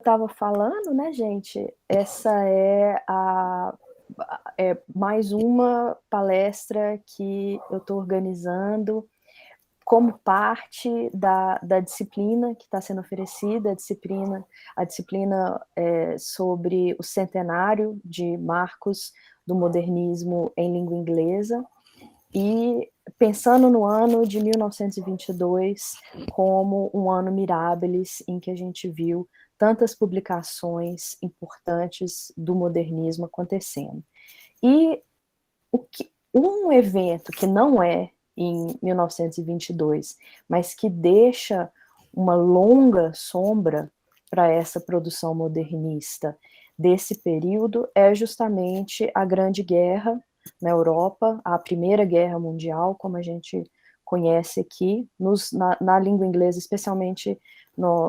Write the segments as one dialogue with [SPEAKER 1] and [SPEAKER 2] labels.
[SPEAKER 1] estava falando, né, gente, essa é mais uma palestra que eu estou organizando como parte da disciplina que está sendo oferecida, a disciplina sobre o centenário de marcos do modernismo em língua inglesa, e pensando no ano de 1922 como um ano mirabilis, em que a gente viu tantas publicações importantes do modernismo acontecendo. E um evento que não é em 1922, mas que deixa uma longa sombra para essa produção modernista desse período é justamente a Grande Guerra na Europa, a Primeira Guerra Mundial, como a gente conhece aqui, na língua inglesa, especialmente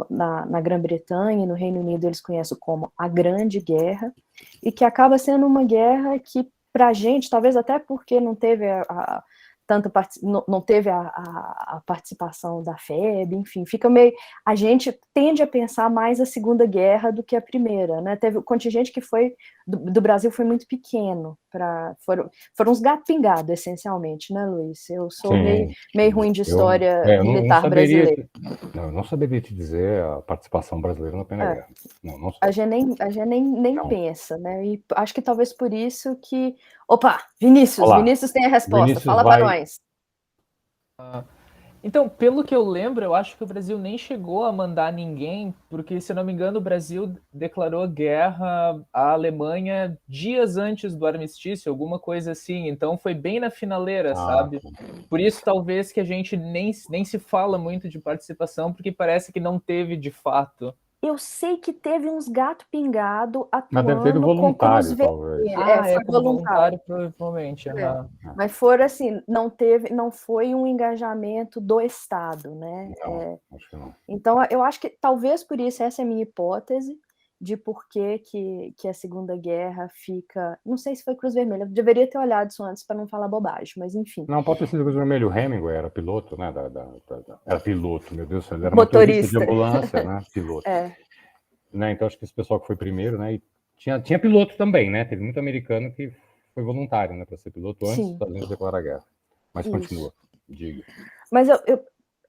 [SPEAKER 1] na Grã-Bretanha e no Reino Unido, eles conhecem como a Grande Guerra, e que acaba sendo uma guerra que, para a gente, talvez até porque não teve não teve a participação da FEB, enfim, fica meio. A gente tende a pensar mais a Segunda Guerra do que a Primeira, né? Teve o contingente que foi do Brasil foi muito pequeno, foram os gatos pingados, essencialmente, né, Luiz? Eu sou meio ruim de história militar brasileira.
[SPEAKER 2] Eu não saberia te dizer a participação brasileira na Primeira Guerra. Não
[SPEAKER 1] a gente nem pensa, né? E acho que talvez por isso que... Opa, Vinícius tem a resposta, Vinícius fala para nós.
[SPEAKER 3] Então, pelo que eu lembro, eu acho que o Brasil nem chegou a mandar ninguém, porque, se eu não me engano, o Brasil declarou guerra à Alemanha dias antes do armistício, alguma coisa assim. Então, foi bem na finaleira, sabe? Por isso, talvez, que a gente nem se fala muito de participação, porque parece que não teve de fato.
[SPEAKER 1] Eu sei que teve uns gato pingado atuando.
[SPEAKER 2] Mas deve ter do voluntário, talvez.
[SPEAKER 1] Foi voluntário,
[SPEAKER 3] provavelmente.
[SPEAKER 1] Mas foram assim, não foi um engajamento do Estado, né?
[SPEAKER 2] Acho que não.
[SPEAKER 1] Então, eu acho que talvez por isso, essa é a minha hipótese de por que a Segunda Guerra fica... Não sei se foi Cruz Vermelha, eu deveria ter olhado isso antes para não falar bobagem, mas enfim.
[SPEAKER 2] Não, pode ter sido Cruz Vermelha. O Hemingway era piloto, né? Era piloto, meu Deus do céu. Ele era motorista de ambulância, né? Piloto. Né? Então, acho que esse pessoal que foi primeiro, né? E tinha piloto também, né? Teve muito americano que foi voluntário, né? Para ser piloto antes dos Estados Unidos declarar a guerra. Mas continua, diga.
[SPEAKER 1] Mas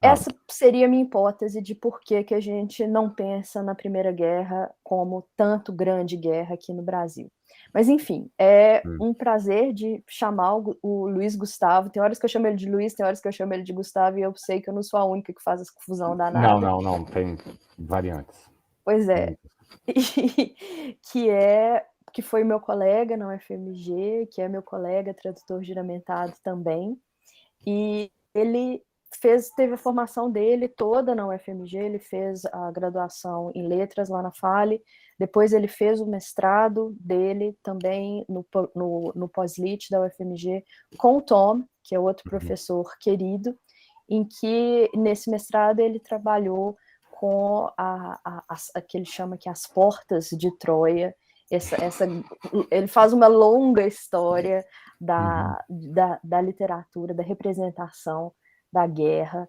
[SPEAKER 1] essa seria a minha hipótese de por que a gente não pensa na Primeira Guerra como tanto grande guerra aqui no Brasil. Mas, enfim, é um prazer de chamar o Luiz Gustavo. Tem horas que eu chamo ele de Luiz, tem horas que eu chamo ele de Gustavo, e eu sei que eu não sou a única que faz essa confusão danada.
[SPEAKER 2] Não, tem variantes.
[SPEAKER 1] Pois é. Que foi meu colega na UFMG, que é meu colega tradutor juramentado também. E ele teve a formação dele toda na UFMG, ele fez a graduação em letras lá na Fale, depois ele fez o mestrado dele também no pós-lit da UFMG com o Tom, que é outro professor querido, em que nesse mestrado ele trabalhou com que ele chama que as portas de Troia. Ele faz uma longa história da literatura, da representação da guerra,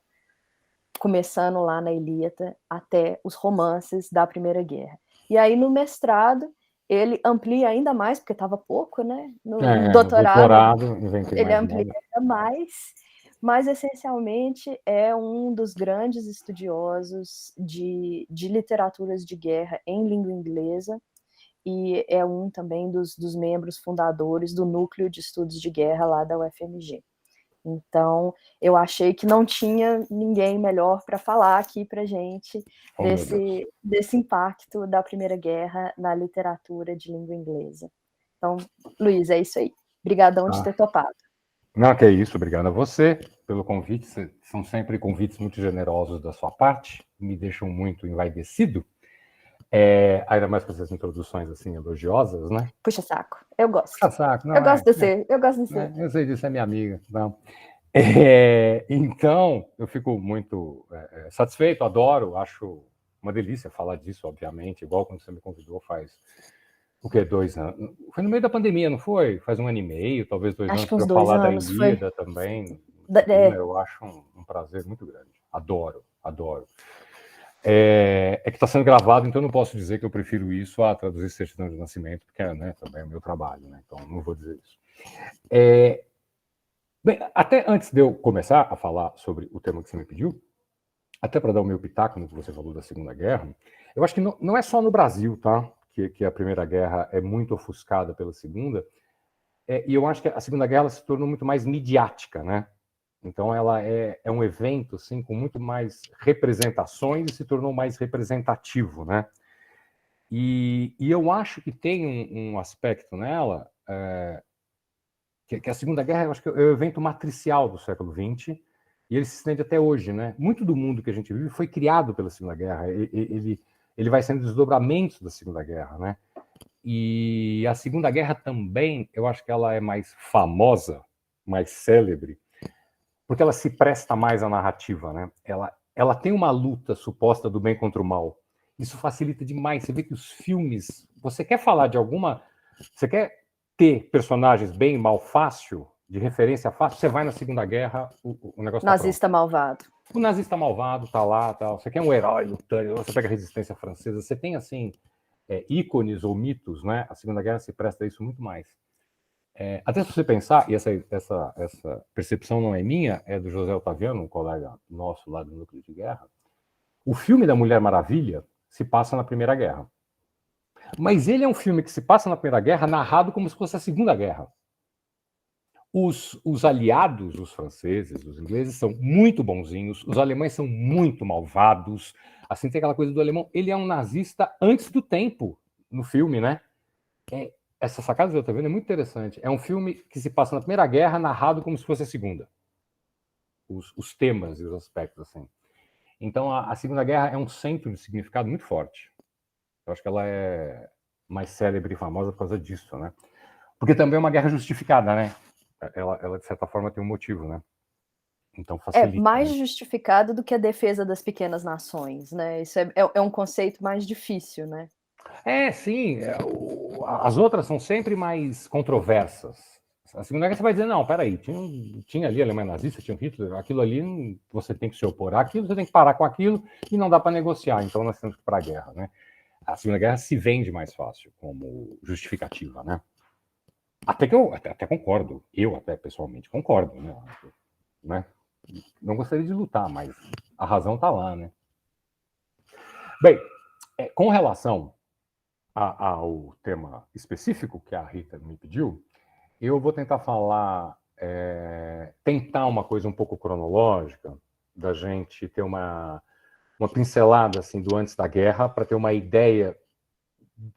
[SPEAKER 1] começando lá na Ilíada até os romances da Primeira Guerra. E aí, no mestrado, ele amplia ainda mais, porque estava pouco, né? No doutorado ele amplia ainda mais, mas, essencialmente, é um dos grandes estudiosos de literaturas de guerra em língua inglesa, e é um também dos membros fundadores do Núcleo de Estudos de Guerra lá da UFMG. Então, eu achei que não tinha ninguém melhor para falar aqui para a gente desse impacto da Primeira Guerra na literatura de língua inglesa. Então, Luiz, é isso aí. Obrigadão de ter topado.
[SPEAKER 2] Não, que é isso. Obrigado a você pelo convite. São sempre convites muito generosos da sua parte. Me deixam muito envaidecido. Ainda mais com essas introduções assim elogiosas, né?
[SPEAKER 1] Puxa saco, eu gosto.
[SPEAKER 2] Puxa saco, não,
[SPEAKER 1] eu gosto de ser.
[SPEAKER 2] Eu sei disso, é minha amiga. Não. Então, eu fico muito satisfeito, adoro, acho uma delícia falar disso, obviamente, igual quando você me convidou faz, 2 anos? Foi no meio da pandemia, não foi? Faz 1 ano e meio, talvez 2 anos, para falar da Ilíada também. Eu acho um prazer muito grande. Adoro. que está sendo gravado, então eu não posso dizer que eu prefiro isso a traduzir certidão de nascimento, porque né, também é o meu trabalho, né? Então não vou dizer isso. Bem, até antes de eu começar a falar sobre o tema que você me pediu, até para dar o meu pitaco no que você falou da Segunda Guerra, eu acho que não é só no Brasil, tá? Que a Primeira Guerra é muito ofuscada pela Segunda, e eu acho que a Segunda Guerra se tornou muito mais midiática, né? Então ela é um evento assim, com muito mais representações e se tornou mais representativo, né? E eu acho que tem um aspecto nela, que a Segunda Guerra, eu acho que é o evento matricial do século XX, e ele se estende até hoje, né? Muito do mundo que a gente vive foi criado pela Segunda Guerra, ele vai sendo desdobramento da Segunda Guerra, né? E a Segunda Guerra também, eu acho que ela é mais famosa, mais célebre, porque ela se presta mais à narrativa, né? Ela tem uma luta suposta do bem contra o mal. Isso facilita demais. Você vê que os filmes... Você quer falar de alguma... Você quer ter personagens bem e mal fácil, de referência fácil, você vai na Segunda Guerra, o negócio
[SPEAKER 1] nazista malvado.
[SPEAKER 2] O nazista malvado tá lá, tal. Você quer um herói lutando, você pega a resistência francesa, você tem, assim, ícones ou mitos, né? A Segunda Guerra se presta a isso muito mais. Até se você pensar, e essa percepção não é minha, é do José Otaviano, um colega nosso lá do Núcleo de Guerra, o filme da Mulher Maravilha se passa na Primeira Guerra. Mas ele é um filme que se passa na Primeira Guerra narrado como se fosse a Segunda Guerra. Os aliados, os franceses, os ingleses, são muito bonzinhos, os alemães são muito malvados. Assim, tem aquela coisa do alemão, ele é um nazista antes do tempo no filme, né? Essa sacada que eu estou vendo é muito interessante. É um filme que se passa na Primeira Guerra, narrado como se fosse a Segunda. Os temas e os aspectos, assim. Então, a Segunda Guerra é um centro de significado muito forte. Eu acho que ela é mais célebre e famosa por causa disso, né? Porque também é uma guerra justificada, né? Ela de certa forma, tem um motivo, né? Então, facilita.
[SPEAKER 1] É mais justificada do que a defesa das pequenas nações, né? Isso é um conceito mais difícil, né?
[SPEAKER 2] Sim. As outras são sempre mais controversas. A Segunda Guerra você vai dizer, não, peraí, tinha ali a Alemanha nazista, tinha o Hitler, aquilo ali você tem que se opor àquilo, você tem que parar com aquilo e não dá para negociar, então nós temos que ir para a guerra, né? A Segunda Guerra se vende mais fácil como justificativa, né? Até que eu até concordo, eu até pessoalmente concordo, né? Não gostaria de lutar, mas a razão está lá, né? Bem, com relação ao tema específico que a Rita me pediu, eu vou tentar falar, tentar uma coisa um pouco cronológica, da gente ter uma pincelada assim, do antes da guerra, para ter uma ideia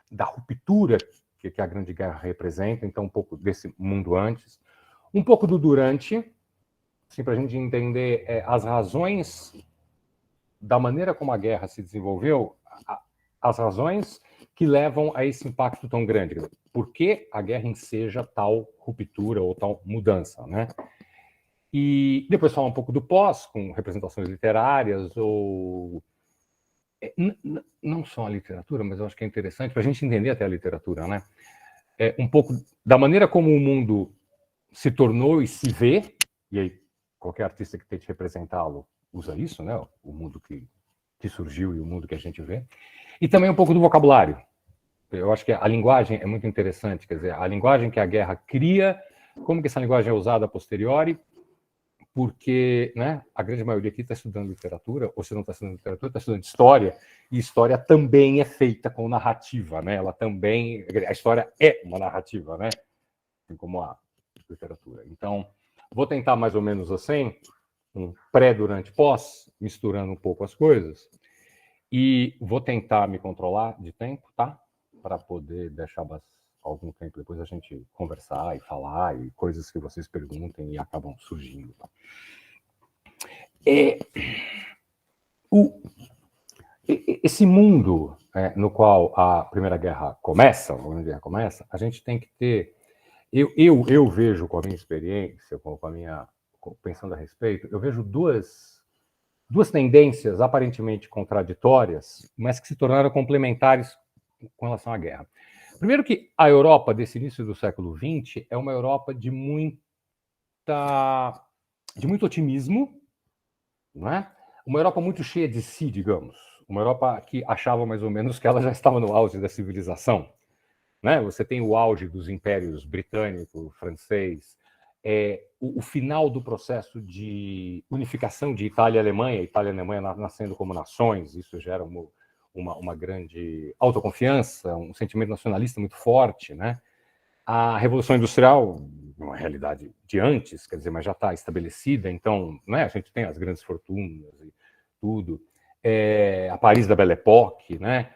[SPEAKER 2] da ruptura que a Grande Guerra representa, então um pouco desse mundo antes, um pouco do durante, assim, para a gente entender as razões da maneira como a guerra se desenvolveu, as razões que levam a esse impacto tão grande. Por que a guerra enseja tal ruptura ou tal mudança, né? E depois falar um pouco do pós, com representações literárias, ou... não só a literatura, mas eu acho que é interessante para a gente entender até a literatura, né? Um pouco da maneira como o mundo se tornou e se vê, e aí qualquer artista que tente representá-lo usa isso, né? O mundo que surgiu e o mundo que a gente vê. E também um pouco do vocabulário. Eu acho que a linguagem é muito interessante, quer dizer, a linguagem que a guerra cria, como que essa linguagem é usada a posteriori, porque, né, a grande maioria aqui está estudando literatura, ou se não está estudando literatura, está estudando história, e história também é feita com narrativa, né? Ela também, a história é uma narrativa, né? Assim como a literatura. Então, vou tentar mais ou menos assim, um pré, durante, pós, misturando um pouco as coisas, e vou tentar me controlar de tempo, tá? Para poder deixar algum tempo depois a gente conversar e falar, e coisas que vocês perguntem e acabam surgindo. Tá? Esse mundo no qual a Primeira Guerra começa, a Grande Guerra começa, a gente tem que ter... Eu vejo com a minha experiência, com a minha... pensando a respeito, eu vejo duas tendências aparentemente contraditórias, mas que se tornaram complementares com relação à guerra. Primeiro que a Europa desse início do século XX é uma Europa de muito otimismo, não é? Uma Europa muito cheia de si, digamos. uma Europa que achava mais ou menos que ela já estava no auge da civilização. Né? Você tem o auge dos impérios britânico, francês, o final do processo de unificação de Itália e Alemanha nascendo como nações, isso gera uma grande autoconfiança, um sentimento nacionalista muito forte, né? A Revolução Industrial, uma realidade de antes, quer dizer, mas já está estabelecida, então, né, a gente tem as grandes fortunas e tudo, a Paris da Belle Époque, né?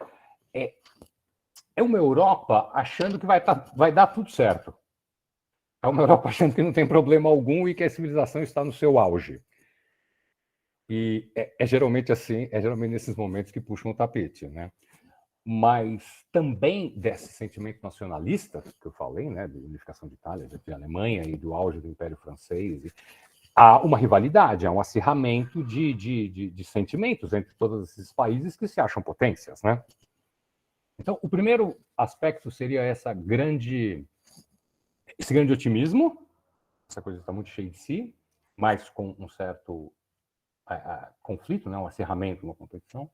[SPEAKER 2] É uma Europa achando que vai dar tudo certo. É uma Europa achando que não tem problema algum e que a civilização está no seu auge. E é geralmente assim, é geralmente nesses momentos que puxam o tapete, né? Mas também desse sentimento nacionalista que eu falei, né, de unificação de Itália, de Alemanha e do auge do Império Francês, há uma rivalidade, há um acirramento de sentimentos entre todos esses países que se acham potências, né? Então, o primeiro aspecto seria esse grande otimismo, essa coisa está muito cheia de si, mas com um certo conflito, né, um acirramento, uma competição.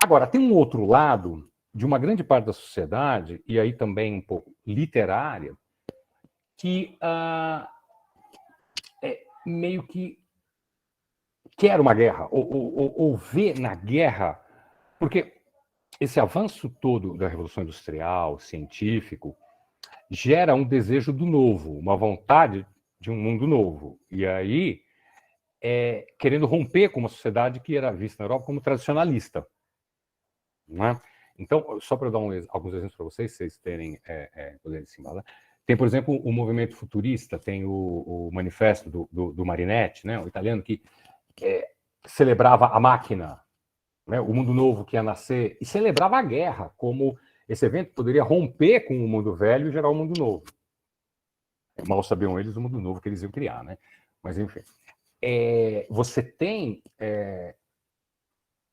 [SPEAKER 2] Agora, tem um outro lado de uma grande parte da sociedade, e aí também um pouco literária, que meio que quer uma guerra, ou vê na guerra, porque esse avanço todo da Revolução Industrial, científico, gera um desejo do novo, uma vontade de um mundo novo. E aí, querendo romper com uma sociedade que era vista na Europa como tradicionalista. Não é? Então, só para eu dar alguns exemplos para vocês terem poderem se embalar. Tem, por exemplo, o movimento futurista, tem o manifesto do Marinetti, né, o italiano, que celebrava a máquina, né, o mundo novo que ia nascer, e celebrava a guerra, como esse evento poderia romper com o mundo velho e gerar um mundo novo. Mal sabiam eles o mundo novo que eles iam criar, né? Mas, enfim. Você tem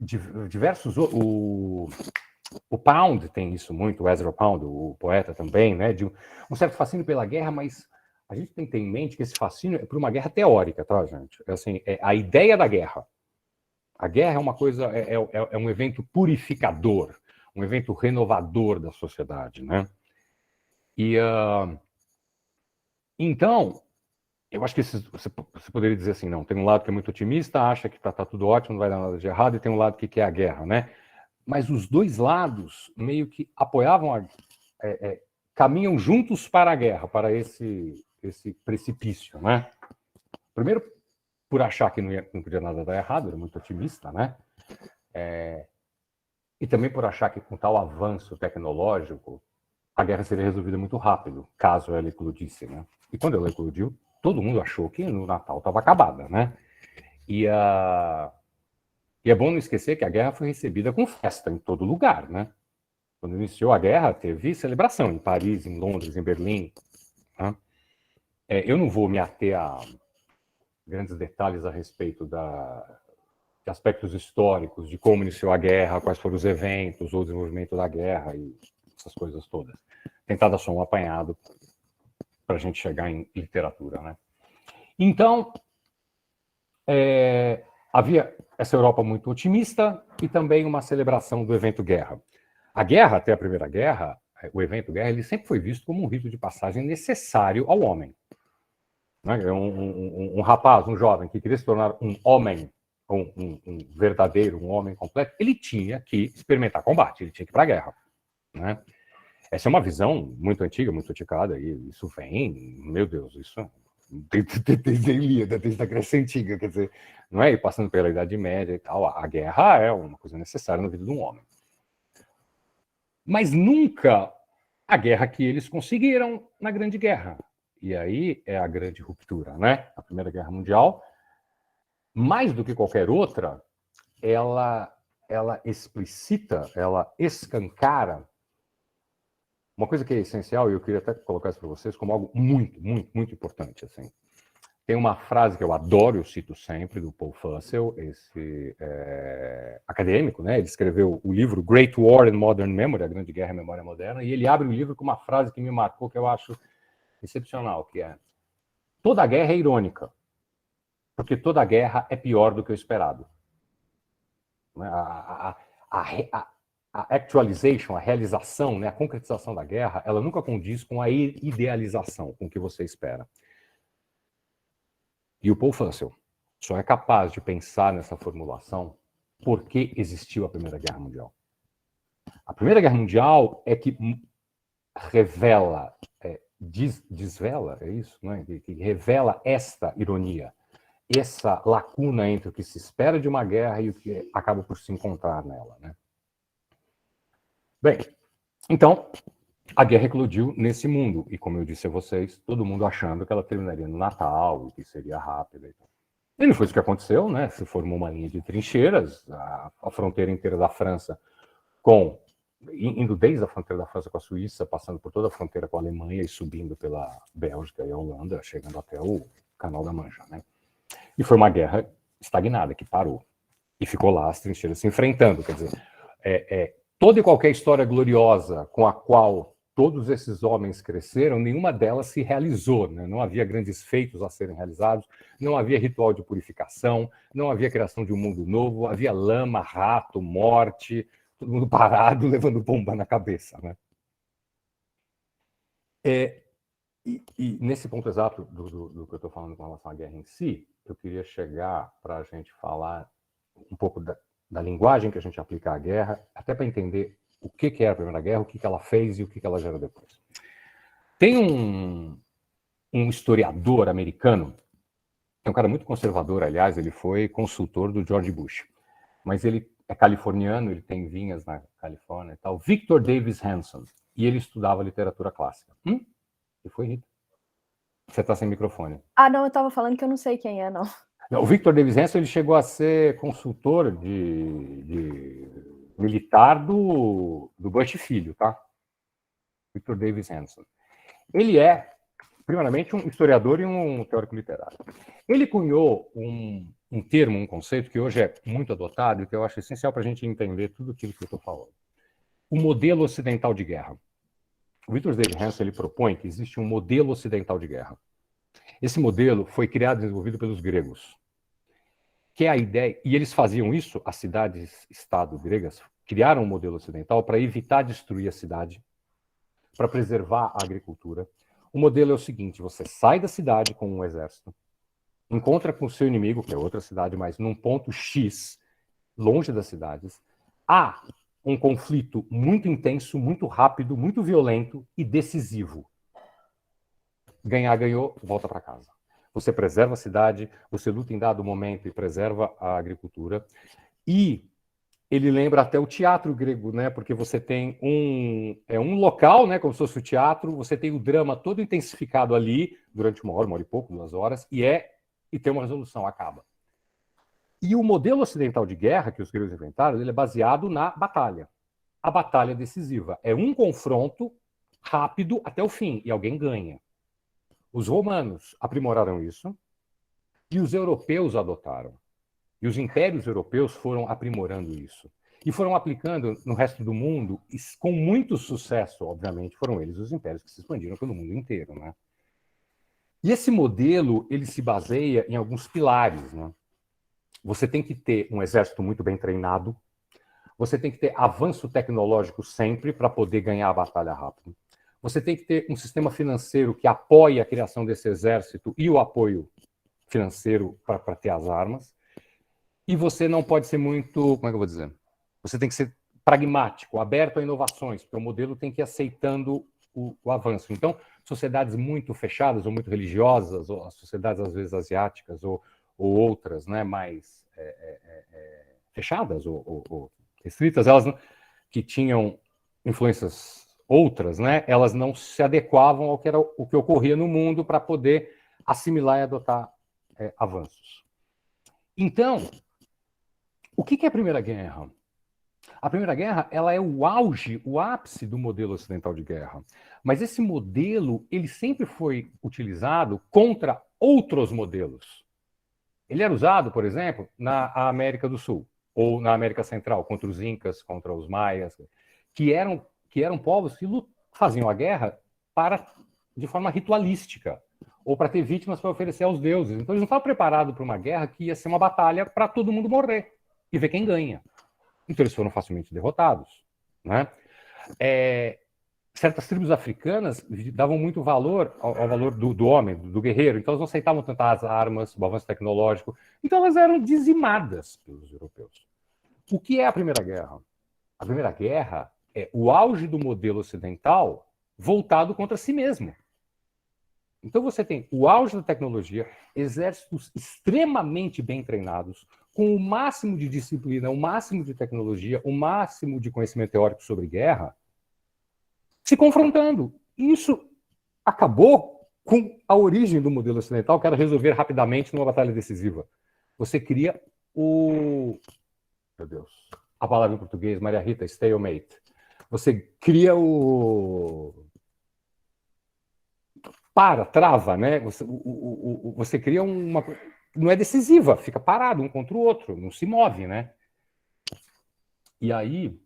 [SPEAKER 2] diversos... O Pound tem isso muito, o Ezra Pound, o poeta também, né? De um certo fascínio pela guerra, mas a gente tem que ter em mente que esse fascínio é por uma guerra teórica, tá, gente? Assim, a ideia da guerra. A guerra é uma coisa, é um evento purificador, um evento renovador da sociedade, né? E então, eu acho que você poderia dizer assim, não, tem um lado que é muito otimista, acha que tá tudo ótimo, não vai dar nada de errado, e tem um lado que quer a guerra, né? Mas os dois lados meio que apoiavam, caminham juntos para a guerra, para esse precipício, né? Primeiro, por achar que não podia nada dar errado, era muito otimista, né? E também por achar que com tal avanço tecnológico, a guerra seria resolvida muito rápido, caso ela eclodisse, né? E quando ela eclodiu, todo mundo achou que no Natal estava acabada, né? E é bom não esquecer que a guerra foi recebida com festa em todo lugar, né? Quando iniciou a guerra, teve celebração em Paris, em Londres, em Berlim. Né? Eu não vou me ater a grandes detalhes a respeito de aspectos históricos, de como iniciou a guerra, quais foram os eventos, o desenvolvimento da guerra e essas coisas todas. Tentar dar só um apanhado para a gente chegar em literatura, né? Então, havia essa Europa muito otimista e também uma celebração do evento guerra. A guerra, até a Primeira Guerra, o evento guerra, ele sempre foi visto como um rito de passagem necessário ao homem. Um rapaz, um jovem que queria se tornar um homem, um verdadeiro, um homem completo, ele tinha que experimentar combate, ele tinha que ir para a guerra. Né? Essa é uma visão muito antiga, muito antiquada, e isso vem, meu Deus, isso desde a Ilíada, desde a Grécia Antiga, quer dizer, não é? E passando pela Idade Média e tal, a guerra é uma coisa necessária na vida de um homem. Mas nunca a guerra que eles conseguiram na Grande Guerra. E aí é a grande ruptura, né? A Primeira Guerra Mundial, mais do que qualquer outra, ela explicita, ela escancara uma coisa que é essencial, e eu queria até colocar isso para vocês como algo muito, muito, muito importante. Assim. Tem uma frase que eu adoro, eu cito sempre, do Paul Fussell, esse acadêmico, né? Ele escreveu o livro Great War and Modern Memory, A Grande Guerra e a Memória Moderna, e ele abre o livro com uma frase que me marcou, que eu acho excepcional, que é: toda guerra é irônica, porque toda guerra é pior do que o esperado. a actualization, a realização, né, a concretização da guerra, ela nunca condiz com a idealização, com o que você espera. E o Paul Fussell só é capaz de pensar nessa formulação porque existiu a Primeira Guerra Mundial. A Primeira Guerra Mundial é que revela, desvela, é isso? Né? Que revela esta ironia, essa lacuna entre o que se espera de uma guerra e o que acaba por se encontrar nela, né? Bem, então, a guerra eclodiu nesse mundo, e como eu disse a vocês, todo mundo achando que ela terminaria no Natal, e que seria rápida. E não foi isso que aconteceu, né? Se formou uma linha de trincheiras, a fronteira inteira da França, indo desde a fronteira da França com a Suíça, passando por toda a fronteira com a Alemanha e subindo pela Bélgica e a Holanda, chegando até o Canal da Mancha, né? E foi uma guerra estagnada, que parou. E ficou lá as trincheiras se enfrentando. Quer dizer, toda e qualquer história gloriosa com a qual todos esses homens cresceram, nenhuma delas se realizou, né? Não havia grandes feitos a serem realizados, não havia ritual de purificação, não havia criação de um mundo novo, havia lama, rato, morte, todo mundo parado, levando bomba na cabeça, né? E nesse ponto exato do que eu estou falando com relação à guerra em si, eu queria chegar para a gente falar um pouco da linguagem que a gente aplica à guerra, até para entender o que é a Primeira Guerra, o que ela fez e o que ela gera depois. Tem um historiador americano, é um cara muito conservador, aliás, ele foi consultor do George Bush, mas ele é californiano, ele tem vinhas na Califórnia e tal, Victor Davis Hanson, e ele estudava literatura clássica. E foi, Rita? Você está sem microfone.
[SPEAKER 1] Ah, não, eu estava falando que eu não sei quem é, não.
[SPEAKER 2] O Victor Davis Hanson, ele chegou a ser consultor de militar do Bush Filho, tá? Victor Davis Hanson. Ele é, primeiramente, um historiador e um teórico literário. Ele cunhou um termo, um conceito que hoje é muito adotado e que eu acho essencial para a gente entender tudo aquilo que eu estou falando. O modelo ocidental de guerra. O Victor Davis Hanson, ele propõe que existe um modelo ocidental de guerra. Esse modelo foi criado e desenvolvido pelos gregos. Que é a ideia, e eles faziam isso, as cidades-estado gregas criaram um modelo ocidental para evitar destruir a cidade, para preservar a agricultura. O modelo é o seguinte: você sai da cidade com um exército, encontra com o seu inimigo, que é outra cidade, mas num ponto X, longe das cidades, há um conflito muito intenso, muito rápido, muito violento e decisivo. Ganhar, ganhou, volta para casa. Você preserva a cidade, você luta em dado momento e preserva a agricultura. E ele lembra até o teatro grego, né? Porque você tem um local, né? Como se fosse o teatro, você tem o drama todo intensificado ali, durante uma hora e pouco, 2 horas, e tem uma resolução, acaba. E o modelo ocidental de guerra que os gregos inventaram, ele é baseado na batalha. A batalha decisiva é um confronto rápido até o fim, e alguém ganha. Os romanos aprimoraram isso e os europeus adotaram. E os impérios europeus foram aprimorando isso. E foram aplicando no resto do mundo, e com muito sucesso, obviamente, foram eles os impérios que se expandiram pelo mundo inteiro, né? E esse modelo, ele se baseia em alguns pilares, né? Você tem que ter um exército muito bem treinado, você tem que ter avanço tecnológico sempre para poder ganhar a batalha rápido. Você tem que ter um sistema financeiro que apoie a criação desse exército e o apoio financeiro para ter as armas. E você não pode ser muito, como é que eu vou dizer? Você tem que ser pragmático, aberto a inovações, porque o modelo tem que ir aceitando o avanço. Então, sociedades muito fechadas ou muito religiosas, ou as sociedades às vezes asiáticas ou outras, né, mais fechadas ou restritas, elas que tinham influências outras, né, elas não se adequavam ao que era o que ocorria no mundo para poder assimilar e adotar avanços. Então, o que é a Primeira Guerra? A Primeira Guerra, ela é o auge, o ápice do modelo ocidental de guerra. Mas esse modelo, ele sempre foi utilizado contra outros modelos. Ele era usado, por exemplo, na América do Sul, ou na América Central, contra os Incas, contra os Maias, que eram povos que faziam a guerra de forma ritualística, ou para ter vítimas para oferecer aos deuses. Então eles não estavam preparados para uma guerra que ia ser uma batalha para todo mundo morrer e ver quem ganha. Então eles foram facilmente derrotados, né? Certas tribos africanas davam muito valor ao valor do homem, do guerreiro, então elas não aceitavam tanto as armas, o avanço tecnológico, então elas eram dizimadas pelos europeus. O que é a Primeira Guerra? A Primeira Guerra é o auge do modelo ocidental voltado contra si mesmo. Então você tem o auge da tecnologia, exércitos extremamente bem treinados, com o máximo de disciplina, o máximo de tecnologia, o máximo de conhecimento teórico sobre guerra, se confrontando. E isso acabou com a origem do modelo ocidental, que era resolver rapidamente numa batalha decisiva. Você cria o... Meu Deus, a palavra em português, Maria Rita, stalemate. Você cria o... trava, né? Você cria uma... Não é decisiva, fica parado um contra o outro, não se move, né? E aí,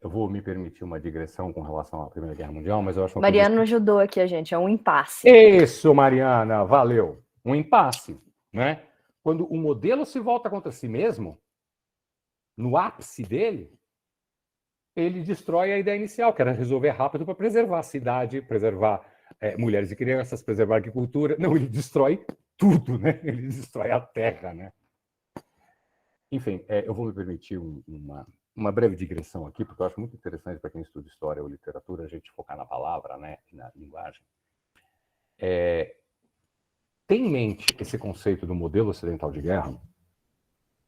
[SPEAKER 2] eu vou me permitir uma digressão com relação à Primeira Guerra Mundial, mas eu acho...
[SPEAKER 1] Mariana ajudou aqui a gente, é um impasse.
[SPEAKER 2] Isso, Mariana, valeu. Um impasse, né? Quando o modelo se volta contra si mesmo, no ápice dele, ele destrói a ideia inicial, que era resolver rápido para preservar a cidade, preservar mulheres e crianças, preservar a agricultura. Não, ele destrói tudo, né? Ele destrói a terra, né? Enfim, eu vou me permitir uma breve digressão aqui, porque eu acho muito interessante para quem estuda história ou literatura a gente focar na palavra, né, e na linguagem. Tem em mente esse conceito do modelo ocidental de guerra.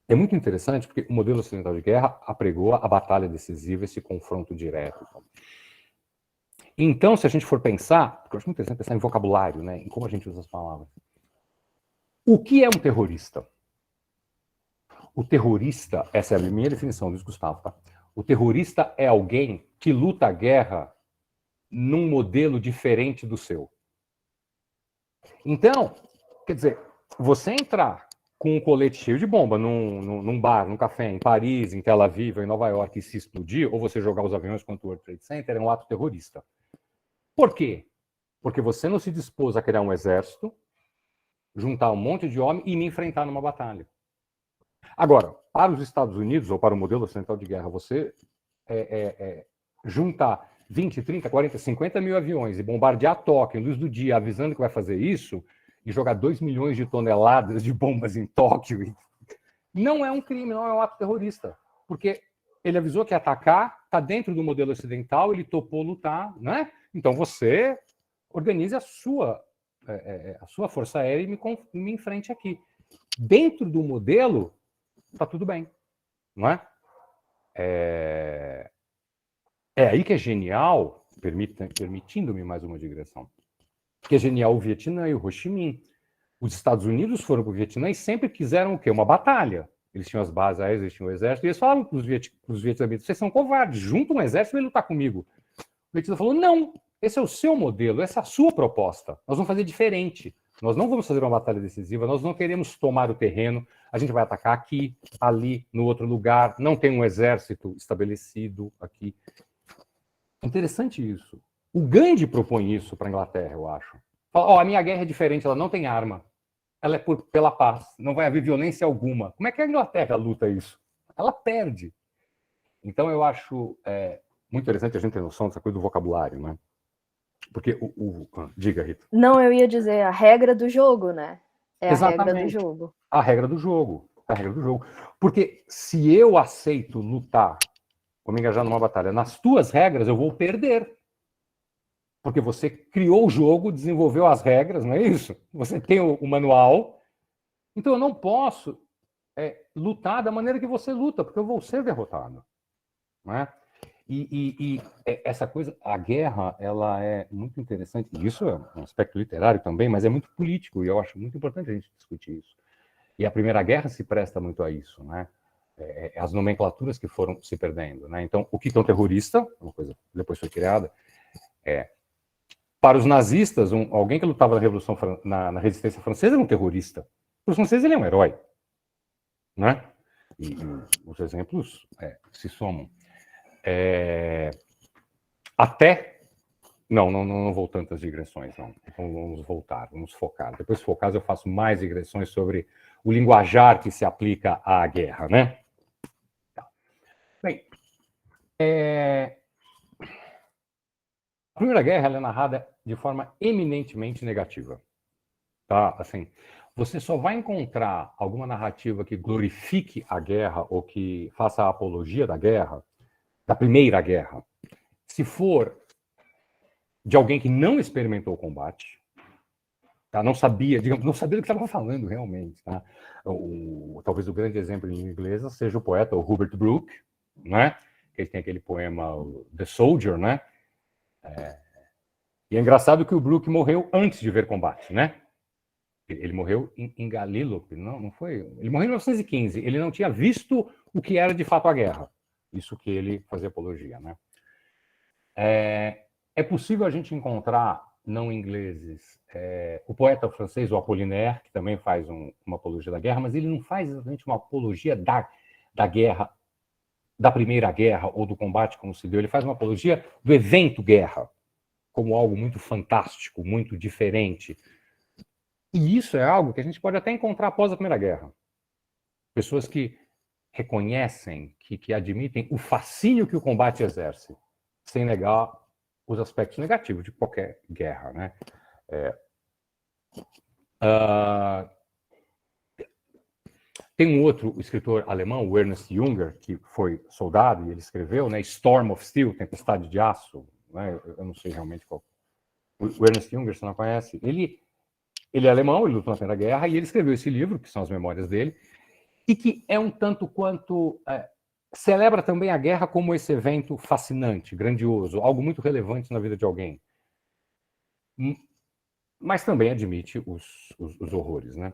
[SPEAKER 2] É muito interessante porque o modelo ocidental de guerra apregou a batalha decisiva, esse confronto direto. Então, se a gente for pensar, porque eu acho muito interessante pensar em vocabulário, né, em como a gente usa as palavras. O que é um terrorista? O terrorista, essa é a minha definição, Luiz Gustavo, tá? O terrorista é alguém que luta a guerra num modelo diferente do seu. Então, quer dizer, você entrar com um colete cheio de bomba num bar, num café, em Paris, em Tel Aviv, em Nova York, e se explodir, ou você jogar os aviões contra o World Trade Center, é um ato terrorista. Por quê? Porque você não se dispôs a criar um exército, juntar um monte de homens e me enfrentar numa batalha. Agora, para os Estados Unidos, ou para o modelo ocidental de guerra, você juntar 20, 30, 40, 50 mil aviões e bombardear Tóquio em luz do dia, avisando que vai fazer isso, e jogar 2 milhões de toneladas de bombas em Tóquio, não é um crime, não é um ato terrorista. Porque ele avisou que ia atacar, está dentro do modelo ocidental, ele topou lutar, né? Então você organize a sua força aérea e me enfrente aqui. Dentro do modelo, está tudo bem, não é? É aí que é genial, permitindo-me mais uma digressão, que é genial o Vietnã e o Ho Chi Minh. Os Estados Unidos foram para o Vietnã e sempre quiseram o quê? Uma batalha. Eles tinham as bases aéreas, eles tinham o exército, e eles falavam para os vietnamitas, vocês são covardes, junta um exército e vem lutar comigo. O Vietnã falou, não, esse é o seu modelo, essa é a sua proposta, nós vamos fazer diferente. Nós não vamos fazer uma batalha decisiva, nós não queremos tomar o terreno, a gente vai atacar aqui, ali, no outro lugar, não tem um exército estabelecido aqui. Interessante isso. O Gandhi propõe isso para a Inglaterra, eu acho. Fala, a minha guerra é diferente, ela não tem arma. Ela é pela paz, não vai haver violência alguma. Como é que a Inglaterra luta isso? Ela perde. Então eu acho muito interessante a gente ter noção dessa coisa do vocabulário, né? Porque diga, Rita.
[SPEAKER 1] Não, eu ia dizer a regra do jogo, né?
[SPEAKER 2] Exatamente.
[SPEAKER 1] A regra do jogo.
[SPEAKER 2] A regra do jogo. A regra do jogo. Porque se eu aceito lutar, vou me engajar numa batalha, nas tuas regras eu vou perder. Porque você criou o jogo, desenvolveu as regras, não é isso? Você tem o manual. Então eu não posso lutar da maneira que você luta, porque eu vou ser derrotado. Não é? E essa coisa, a guerra, ela é muito interessante. Isso é um aspecto literário também, mas é muito político, e eu acho muito importante a gente discutir isso. E a Primeira Guerra se presta muito a isso, né? As nomenclaturas que foram se perdendo, né? Então, o que é um terrorista, uma coisa que depois foi criada, para os nazistas, alguém que lutava na Revolução, na Resistência Francesa era um terrorista. Para os franceses, ele é um herói, né? E os exemplos se somam. Não vou tantas digressões, não. Então vamos focar. Depois de focar, eu faço mais digressões sobre o linguajar que se aplica à guerra, né? A Primeira Guerra ela é narrada de forma eminentemente negativa. Tá? Assim, você só vai encontrar alguma narrativa que glorifique a guerra ou que faça a apologia da guerra, da Primeira Guerra, se for de alguém que não experimentou o combate, tá? Não sabia, digamos, não sabia do que estava falando realmente. Tá? Talvez o grande exemplo em inglês seja o poeta o Hubert Brooke, né? Que tem aquele poema The Soldier, né? E é engraçado que o Brooke morreu antes de ver combate, né? Ele morreu em Gallipoli, não foi? Ele morreu em 1915. Ele não tinha visto o que era de fato a guerra. Isso que ele fazia apologia, né? É possível a gente encontrar, não ingleses, o poeta francês, o Apollinaire, que também faz uma apologia da guerra, mas ele não faz exatamente uma apologia da guerra, da Primeira Guerra ou do combate como se deu. Ele faz uma apologia do evento guerra, como algo muito fantástico, muito diferente. E isso é algo que a gente pode até encontrar após a Primeira Guerra. Pessoas que reconhecem, que admitem o fascínio que o combate exerce, sem negar os aspectos negativos de qualquer guerra, né? Tem um outro escritor alemão, o Ernst Junger, que foi soldado e ele escreveu, né, Storm of Steel, Tempestade de Aço, né? Eu não sei realmente qual. O Ernst Junger, você não conhece? Ele é alemão, ele lutou na Primeira Guerra e ele escreveu esse livro, que são as memórias dele, e que é um tanto quanto celebra também a guerra como esse evento fascinante, grandioso, algo muito relevante na vida de alguém. Mas também admite os horrores, né?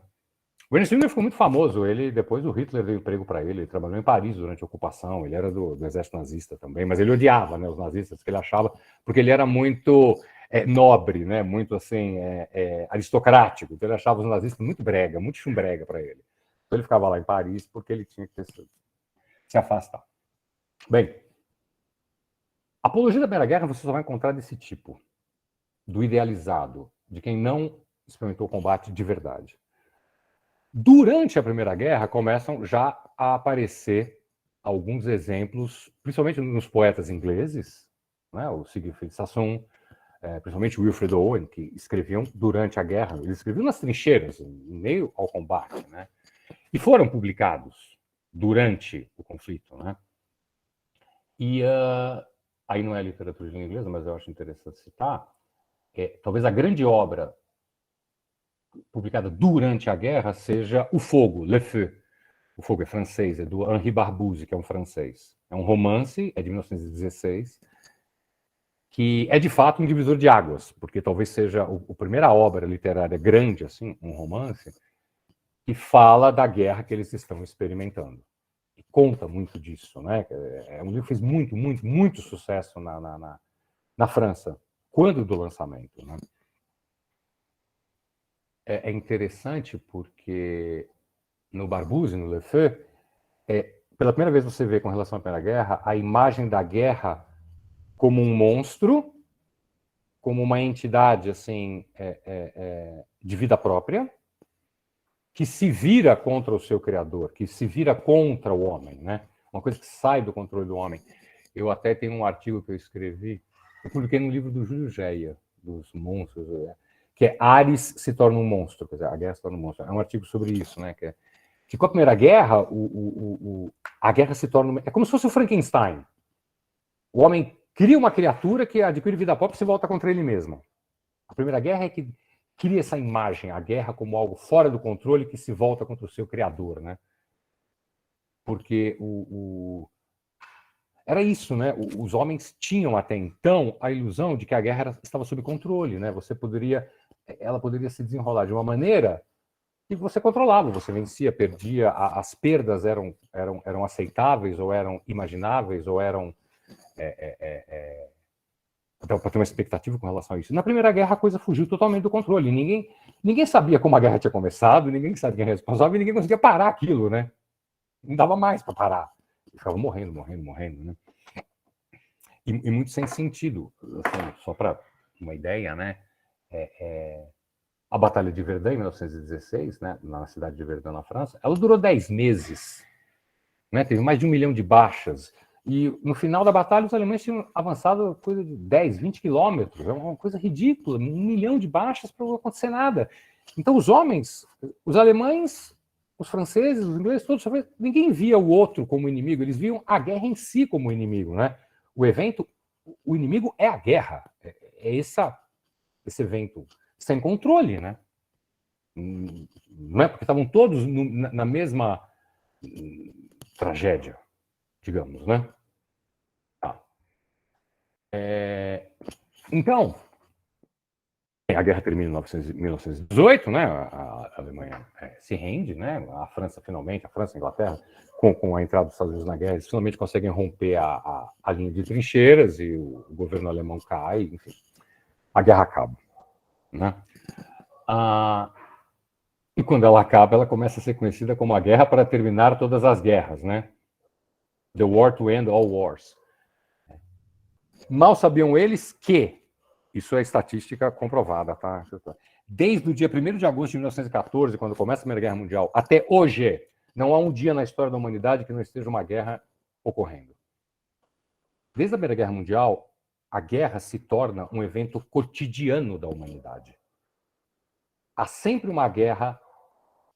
[SPEAKER 2] O Ernst Junger ficou muito famoso. Depois o Hitler deu emprego para ele trabalhou em Paris durante a ocupação. Ele era do exército nazista também, mas ele odiava, né, os nazistas, que ele achava, porque ele era muito nobre, né, muito assim aristocrático. Então ele achava os nazistas muito brega, muito chumbrega para ele. Então ele ficava lá em Paris porque ele tinha que se afastar. Bem, a apologia da Primeira Guerra você só vai encontrar desse tipo, do idealizado, de quem não experimentou o combate de verdade. Durante a Primeira Guerra, começam já a aparecer alguns exemplos, principalmente nos poetas ingleses, né, o Siegfried Sassoon, principalmente o Wilfred Owen, que escreviam durante a guerra. Eles escreviam nas trincheiras, em meio ao combate, né, e foram publicados durante o conflito, né. E aí não é literatura de língua inglesa, mas eu acho interessante citar, talvez a grande obra publicada durante a guerra seja O Fogo, Le Feu. O Fogo é francês, é do Henri Barbusse, que é um francês. É um romance, é de 1916, que é de fato um divisor de águas, porque talvez seja a primeira obra literária grande, assim, um romance, que fala da guerra que eles estão experimentando. E conta muito disso, né? É um livro que fez muito, muito, muito sucesso na França, quando do lançamento, né? É interessante porque no Barbusse, no Le Feu, pela primeira vez você vê com relação à Primeira Guerra a imagem da guerra como um monstro, como uma entidade assim de vida própria, que se vira contra o seu criador, que se vira contra o homem, né? Uma coisa que sai do controle do homem. Eu até tenho um artigo que eu escrevi, eu publiquei no livro do Júlio Geia, dos monstros, que é Ares se torna um monstro, quer dizer, a guerra se torna um monstro. É um artigo sobre isso, né? Que com a Primeira Guerra, a guerra se torna... É como se fosse o Frankenstein. O homem cria uma criatura que adquire vida própria e se volta contra ele mesmo. A Primeira Guerra é que cria essa imagem, a guerra como algo fora do controle que se volta contra o seu criador, né? Porque era isso, né? Os homens tinham até então a ilusão de que a guerra estava sob controle, né? Ela poderia se desenrolar de uma maneira que você controlava, você vencia, perdia, as perdas eram aceitáveis, ou eram imagináveis, ou eram para ter uma expectativa com relação a isso. Na Primeira Guerra a coisa fugiu totalmente do controle. Ninguém sabia como a guerra tinha começado, ninguém sabia quem era responsável, e ninguém conseguia parar aquilo, né? Não dava mais para parar. Ficava morrendo, né? E muito sem sentido. Assim, só para uma ideia, né? A Batalha de Verdun, em 1916, né, na cidade de Verdun, na França, ela durou 10 meses. Né? Teve mais de 1 milhão de baixas. E no final da batalha, os alemães tinham avançado coisa de 10, 20 quilômetros. É uma coisa ridícula, 1 milhão de baixas para não acontecer nada. Então, os homens, os alemães, os franceses, os ingleses, todos, ninguém via o outro como inimigo, eles viam a guerra em si como inimigo, né? O evento, o inimigo é a guerra, é esse evento sem controle, né? Não é porque estavam todos na mesma tragédia, digamos, né? Tá. Então, a guerra termina em 1918, né? A Alemanha se rende, né? A França, finalmente, a França e a Inglaterra, com a entrada dos Estados Unidos na guerra, eles finalmente conseguem romper a linha de trincheiras e o governo alemão cai, enfim, a guerra acaba, né? E quando ela acaba, ela começa a ser conhecida como a guerra para terminar todas as guerras, né? The War to End All Wars. Mal sabiam eles que, isso é estatística comprovada, tá? Desde o dia 1º de agosto de 1914, quando começa a Primeira Guerra Mundial, até hoje, não há um dia na história da humanidade que não esteja uma guerra ocorrendo. Desde a Primeira Guerra Mundial, a guerra se torna um evento cotidiano da humanidade. Há sempre uma guerra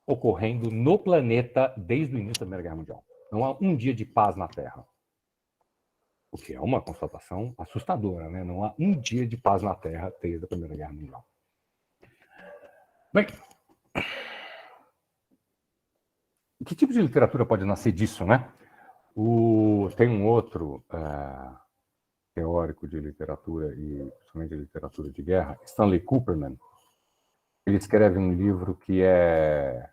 [SPEAKER 2] ocorrendo no planeta desde o início da Primeira Guerra Mundial. Não há um dia de paz na Terra. O que é uma constatação assustadora, né? Não há um dia de paz na Terra desde a Primeira Guerra Mundial. Bem, que tipo de literatura pode nascer disso, né? Tem um outro teórico de literatura, e principalmente de literatura de guerra, Stanley Cooperman. Ele escreve um livro que é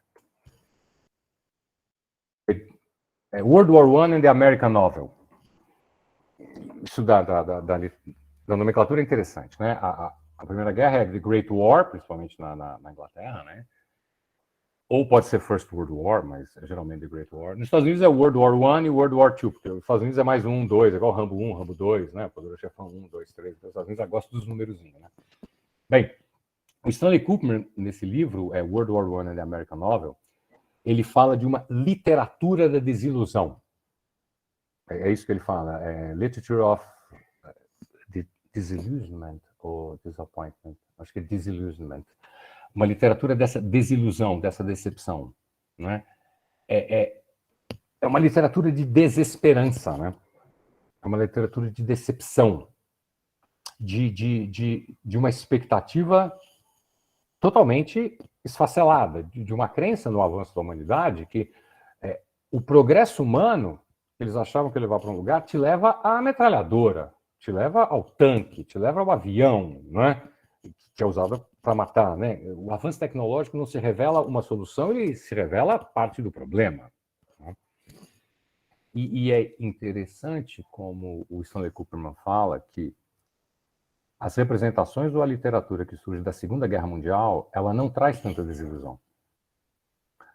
[SPEAKER 2] World War I and the American Novel. Isso da nomenclatura é interessante, né? A Primeira Guerra é The Great War, principalmente na Inglaterra, né? Ou pode ser First World War, mas é geralmente The Great War. Nos Estados Unidos é World War I e World War II, porque os Estados Unidos é mais 1, 2, igual Rambo 1, Rambo 2, né? Poderoso Chefão 1, 2, 3. Os Estados Unidos gostam dos númerozinhos, né? Bem, o Stanley Cooperman, nesse livro, World War I and the American Novel, ele fala de uma literatura da desilusão. É isso que ele fala, Literature of Disillusionment ou Disappointment. Acho que é Disillusionment. Uma literatura dessa desilusão, dessa decepção, né? É uma literatura de desesperança, né? É uma literatura de decepção, de uma expectativa totalmente esfacelada, de uma crença no avanço da humanidade, que o progresso humano, eles achavam que levar para um lugar, te leva à metralhadora, te leva ao tanque, te leva ao avião, né? Que é usado para matar, né? O avanço tecnológico não se revela uma solução, ele se revela parte do problema. Né? E é interessante como o Stanley Cooperman fala que as representações da literatura que surge da Segunda Guerra Mundial, ela não traz tanta desilusão.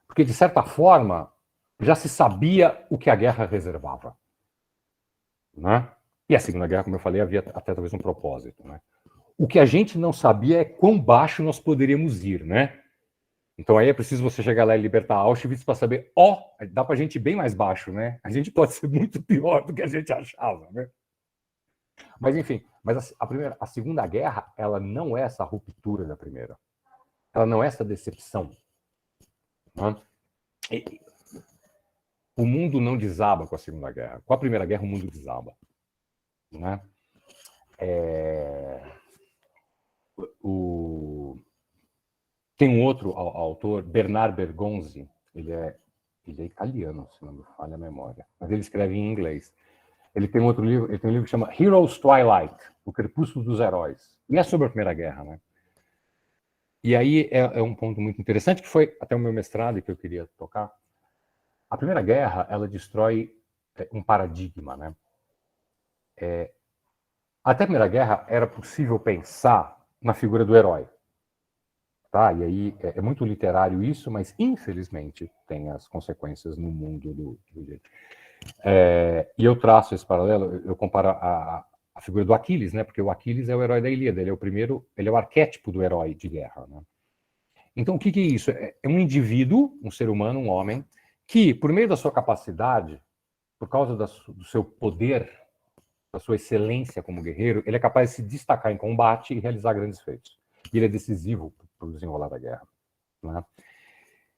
[SPEAKER 2] Porque, de certa forma, já se sabia o que a guerra reservava. Né? E a Segunda Guerra, como eu falei, havia até talvez um propósito. Né? O que a gente não sabia é quão baixo nós poderíamos ir, né? Então aí é preciso você chegar lá e libertar Auschwitz para saber, dá para a gente ir bem mais baixo, né? A gente pode ser muito pior do que a gente achava, né? Mas enfim, a Segunda Guerra, ela não é essa ruptura da primeira. Ela não é essa decepção. Né? O mundo não desaba com a Segunda Guerra. Com a Primeira Guerra, o mundo desaba. Né? Tem um outro autor, Bernard Bergonzi, ele é italiano, se não me falha a memória, mas ele escreve em inglês. Ele tem um livro que chama Heroes Twilight, O Crepúsculo dos Heróis. E é sobre a Primeira Guerra, né? E aí é um ponto muito interessante, que foi até o meu mestrado que eu queria tocar. A Primeira Guerra, ela destrói um paradigma, né? Até a Primeira Guerra era possível pensar na figura do herói. Tá? E aí é muito literário isso, mas infelizmente tem as consequências no mundo do jeito. E eu traço esse paralelo, eu comparo a figura do Aquiles, né? Porque o Aquiles é o herói da Ilíada, ele é o primeiro, ele é o arquétipo do herói de guerra. Né? Então, o que é isso? É um indivíduo, um ser humano, um homem, que, por meio da sua capacidade por causa do seu poder, da sua excelência como guerreiro, ele é capaz de se destacar em combate e realizar grandes feitos. E ele é decisivo para o desenrolar da guerra, né?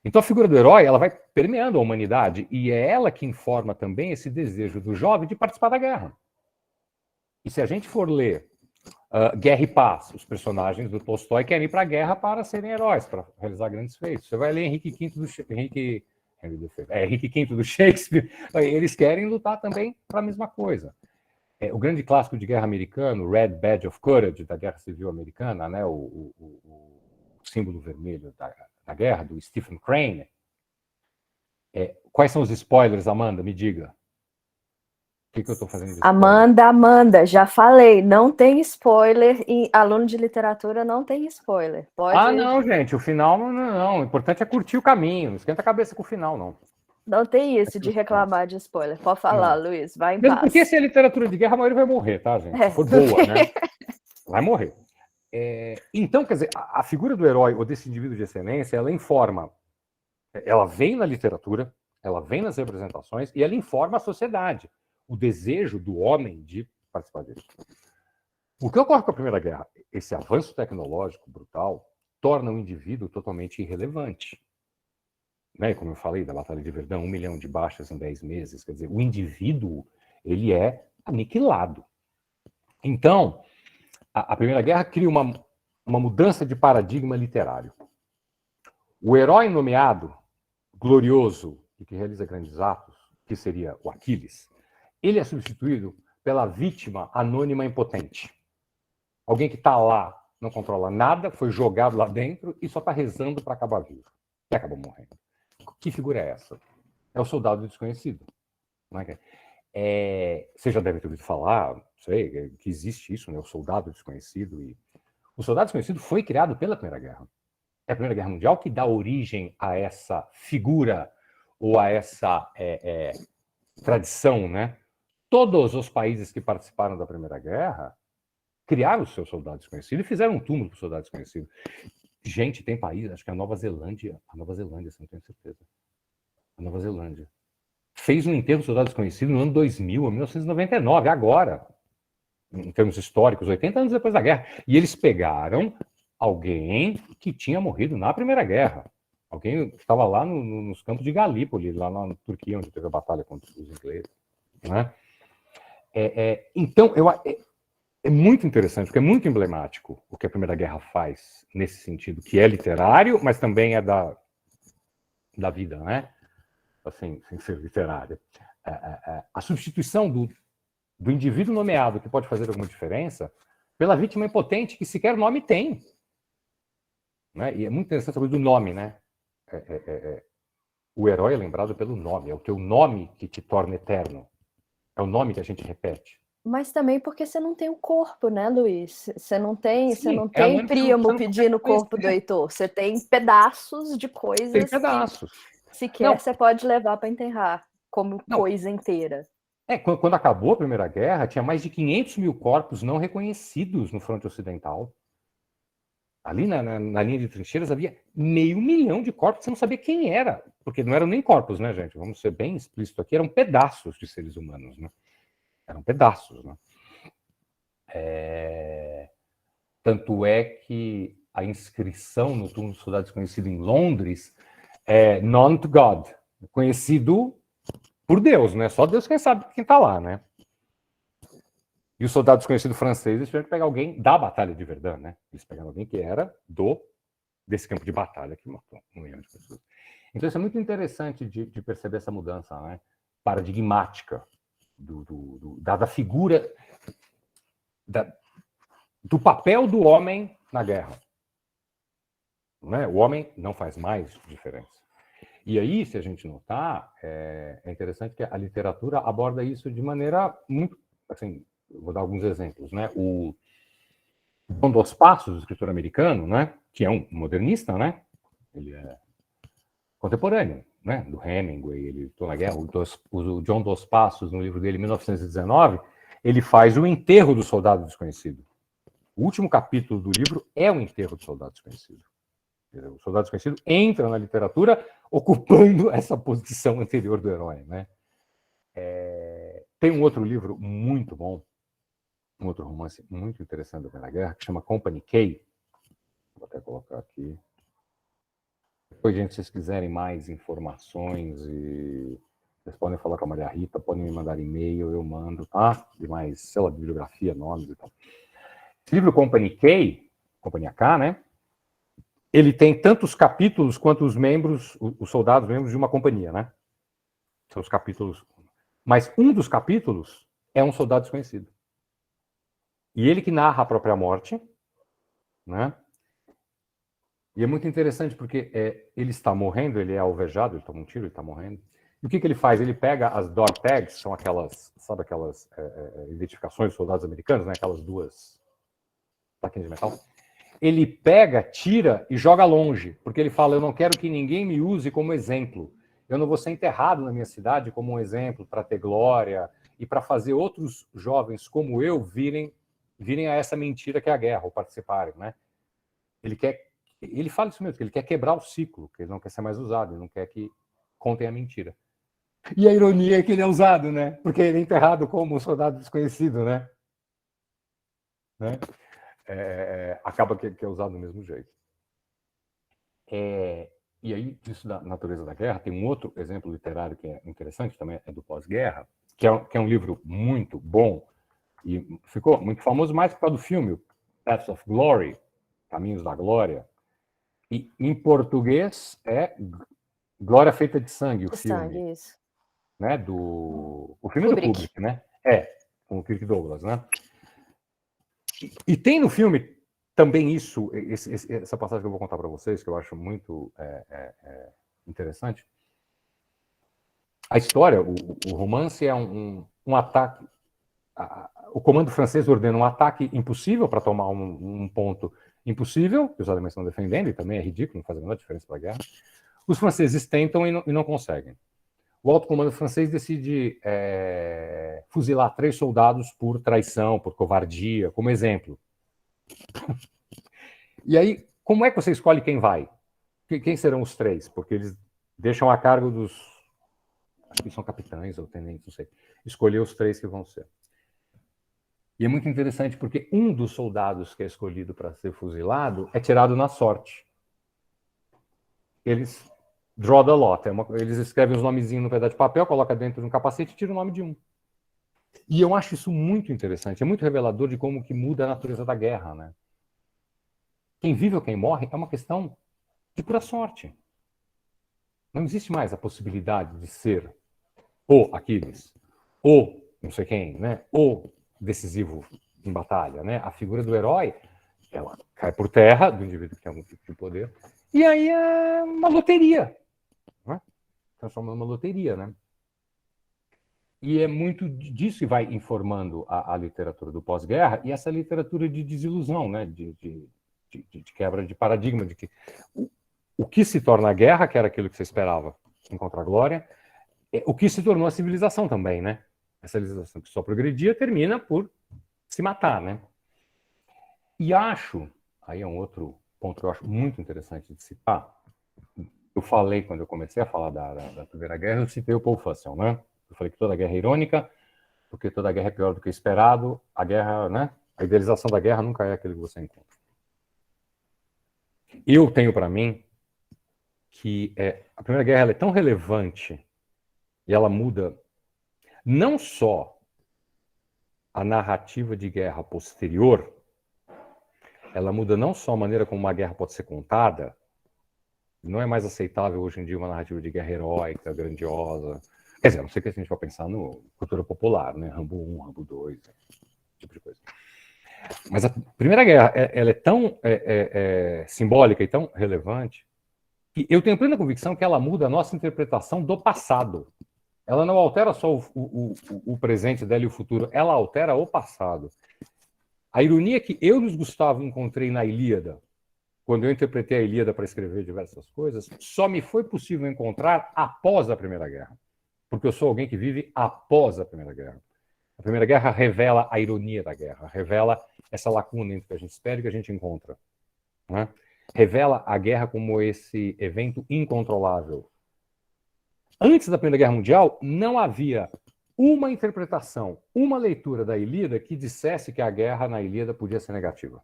[SPEAKER 2] Então a figura do herói, ela vai permeando a humanidade e é ela que informa também esse desejo do jovem de participar da guerra. E se a gente for ler Guerra e Paz, os personagens do Tolstói querem ir para a guerra para serem heróis, para realizar grandes feitos. Você vai ler Henrique V do Shakespeare, eles querem lutar também para a mesma coisa. O grande clássico de guerra americano, Red Badge of Courage, da Guerra Civil Americana, né, o símbolo vermelho da guerra, do Stephen Crane. Quais são os spoilers, Amanda? Me diga. O que eu estou fazendo de spoiler?
[SPEAKER 1] Amanda, já falei, não tem spoiler, e aluno de literatura não tem spoiler. Pode...
[SPEAKER 2] não, gente, o final não. O importante é curtir o caminho, não esquenta a cabeça com o final, não.
[SPEAKER 1] Não tem isso de reclamar de spoiler. Pode falar, não. Luiz, vai em
[SPEAKER 2] mesmo
[SPEAKER 1] paz.
[SPEAKER 2] Porque se é literatura de guerra, a maioria vai morrer, tá, gente? Se for boa, né? Vai morrer. Então, quer dizer, a figura do herói ou desse indivíduo de excelência, ela informa, ela vem na literatura, ela vem nas representações e ela informa a sociedade. O desejo do homem de participar disso. O que ocorre com a Primeira Guerra? Esse avanço tecnológico brutal torna o indivíduo totalmente irrelevante. Né? Como eu falei da Batalha de Verdun, 1 milhão de baixas em 10 meses. Quer dizer, o indivíduo ele é aniquilado. Então, a Primeira Guerra cria uma mudança de paradigma literário. O herói nomeado, glorioso e que realiza grandes atos, que seria o Aquiles, ele é substituído pela vítima anônima impotente. Alguém que está lá, não controla nada, foi jogado lá dentro e só está rezando para acabar vivo. E acabou morrendo. Que figura é essa? É o soldado desconhecido. Não é? Você já deve ter ouvido falar, não sei, que existe isso, né? O soldado desconhecido. E... O soldado desconhecido foi criado pela Primeira Guerra. É a Primeira Guerra Mundial que dá origem a essa figura ou a essa tradição, né? Todos os países que participaram da Primeira Guerra criaram o seu soldado desconhecido e fizeram um túmulo para o soldado desconhecido. Gente, tem país, acho que a Nova Zelândia, se não tenho certeza. A Nova Zelândia fez um enterro do soldado desconhecido no ano 2000, 1999, agora, em termos históricos, 80 anos depois da guerra. E eles pegaram alguém que tinha morrido na Primeira Guerra. Alguém que estava lá nos campos de Galípoli, lá na Turquia, onde teve a batalha contra os ingleses. Né? Então, é muito interessante, porque é muito emblemático o que a Primeira Guerra faz nesse sentido, que é literário, mas também é da vida, né? Assim, sem ser literário. A substituição do indivíduo nomeado, que pode fazer alguma diferença, pela vítima impotente, que sequer nome tem. Né? E é muito interessante a coisa do nome, né? O herói é lembrado pelo nome, é o teu nome que te torna eterno. É o nome que a gente repete.
[SPEAKER 1] Mas também porque você não tem o corpo, né, Luiz? Você não tem Príamo pedindo o corpo do Heitor. Você tem pedaços de coisas.
[SPEAKER 2] Tem pedaços.
[SPEAKER 1] Que sequer você pode levar para enterrar como coisa inteira.
[SPEAKER 2] Quando acabou a Primeira Guerra, tinha mais de 500 mil corpos não reconhecidos no fronte ocidental. Ali na linha de trincheiras havia 500 mil de corpos que você não sabia quem era. Porque não eram nem corpos, né, gente? Vamos ser bem explícitos aqui. Eram pedaços de seres humanos, né? Eram pedaços, né? Tanto é que a inscrição no túmulo do soldado desconhecido em Londres é known to God, conhecido por Deus, né? Só Deus quem sabe quem está lá, né? E o soldado desconhecido francês, eles tiveram que pegar alguém da Batalha de Verdun, né? Eles pegaram alguém que era desse campo de batalha que matou 1 milhão de pessoas. Então isso é muito interessante de perceber essa mudança, né? Paradigmática da figura do papel do homem na guerra. Né? O homem não faz mais diferença. E aí, se a gente notar, é interessante que a literatura aborda isso de maneira muito... Assim, eu vou dar alguns exemplos. Né? O John Dos Passos, o escritor americano, né? Que é um modernista, né? Ele é contemporâneo, né? Do Hemingway, ele lutou na guerra. O John Dos Passos, no livro dele, 1919, ele faz o enterro do soldado desconhecido. O último capítulo do livro é o enterro do soldado desconhecido. O soldado desconhecido entra na literatura ocupando essa posição anterior do herói, né? Tem um outro livro muito bom, um outro romance muito interessante da Primeira Guerra, que chama Company K. Vou até colocar aqui. Depois, gente, se vocês quiserem mais informações, vocês podem falar com a Maria Rita, podem me mandar e-mail, eu mando, tá? De mais, sei lá, bibliografia, nomes e tal. Esse livro Company K, Companhia K, né? Ele tem tantos capítulos quanto os membros, os soldados membros de uma companhia, né? São os capítulos. Mas um dos capítulos é um soldado desconhecido. E ele que narra a própria morte, né? E é muito interessante porque ele está morrendo, ele é alvejado, ele toma um tiro, ele está morrendo. E o que ele faz? Ele pega as dog tags, são aquelas, sabe aquelas identificações dos soldados americanos, né? Aquelas duas plaquinhas de metal. Ele pega, tira e joga longe, porque ele fala, eu não quero que ninguém me use como exemplo. Eu não vou ser enterrado na minha cidade como um exemplo para ter glória e para fazer outros jovens como eu virem a essa mentira que é a guerra, ou participarem, né? Ele fala isso mesmo, que ele quer quebrar o ciclo, que ele não quer ser mais usado, ele não quer que contem a mentira. E a ironia é que ele é usado, né? Porque ele é enterrado como um soldado desconhecido, né? Acaba que é usado do mesmo jeito. E aí, disso da natureza da guerra, tem um outro exemplo literário que é interessante, também é do pós-guerra, que é um livro muito bom, e ficou muito famoso mais por causa do filme, Paths of Glory, Caminhos da Glória. E em português é Glória Feita de Sangue, o filme.
[SPEAKER 1] Sangue, isso.
[SPEAKER 2] Né, o filme Kubrick. Do Kubrick, né? Com o Kirk Douglas, né? E tem no filme também isso, essa passagem que eu vou contar para vocês, que eu acho muito interessante. A história, o romance é um ataque. O comando francês ordena um ataque impossível para tomar um ponto impossível, que os alemães estão defendendo, e também é ridículo, não faz a menor diferença para a guerra. Os franceses tentam e não conseguem. O alto comando francês decide fuzilar 3 soldados por traição, por covardia, como exemplo. E aí, como é que você escolhe quem vai? Quem serão os 3? Porque eles deixam a cargo dos... Acho que são capitães ou tenentes, não sei. Escolher os 3 que vão ser. E é muito interessante porque um dos soldados que é escolhido para ser fuzilado é tirado na sorte. Eles draw the lot. Eles escrevem os nomezinhos no pedaço de papel, colocam dentro de um capacete e tiram o nome de um. E eu acho isso muito interessante. É muito revelador de como que muda a natureza da guerra, né? Quem vive ou quem morre é uma questão de pura sorte. Não existe mais a possibilidade de ser o Aquiles, ou não sei quem, né? O decisivo em batalha, né? A figura do herói, ela cai por terra, do indivíduo que tem algum tipo de poder, e aí é uma loteria, né? Transforma numa loteria, né? E é muito disso que vai informando a literatura do pós-guerra, e essa literatura de desilusão, né? De quebra de paradigma, de que o que se torna a guerra, que era aquilo que você esperava encontrar glória, o que se tornou a civilização também, né? Essa civilização que só progredia termina por se matar, né? E acho, aí é um outro ponto que eu acho muito interessante de citar. Eu falei, quando eu comecei a falar da Primeira Guerra, eu citei o Paul Fussell, né? Eu falei que toda guerra é irônica, porque toda guerra é pior do que esperado. A guerra, né? A idealização da guerra nunca é aquilo que você encontra. Eu tenho para mim que a Primeira Guerra ela é tão relevante e ela muda não só a narrativa de guerra posterior, ela muda não só a maneira como uma guerra pode ser contada, não é mais aceitável hoje em dia uma narrativa de guerra heróica, grandiosa. Quer dizer, não sei o que a gente vai pensar no cultura popular, né? Rambo 1, Rambo 2, esse tipo de coisa. Mas a Primeira Guerra ela é tão simbólica e tão relevante que eu tenho plena convicção que ela muda a nossa interpretação do passado. Ela não altera só o presente dela e o futuro, ela altera o passado. A ironia que eu, Luiz Gustavo, encontrei na Ilíada, quando eu interpretei a Ilíada para escrever diversas coisas, só me foi possível encontrar após a Primeira Guerra. Porque eu sou alguém que vive após a Primeira Guerra. A Primeira Guerra revela a ironia da guerra, revela essa lacuna entre o que a gente espera e o que a gente encontra, né? Revela a guerra como esse evento incontrolável. Antes da Primeira Guerra Mundial, não havia uma interpretação, uma leitura da Ilíada que dissesse que a guerra na Ilíada podia ser negativa.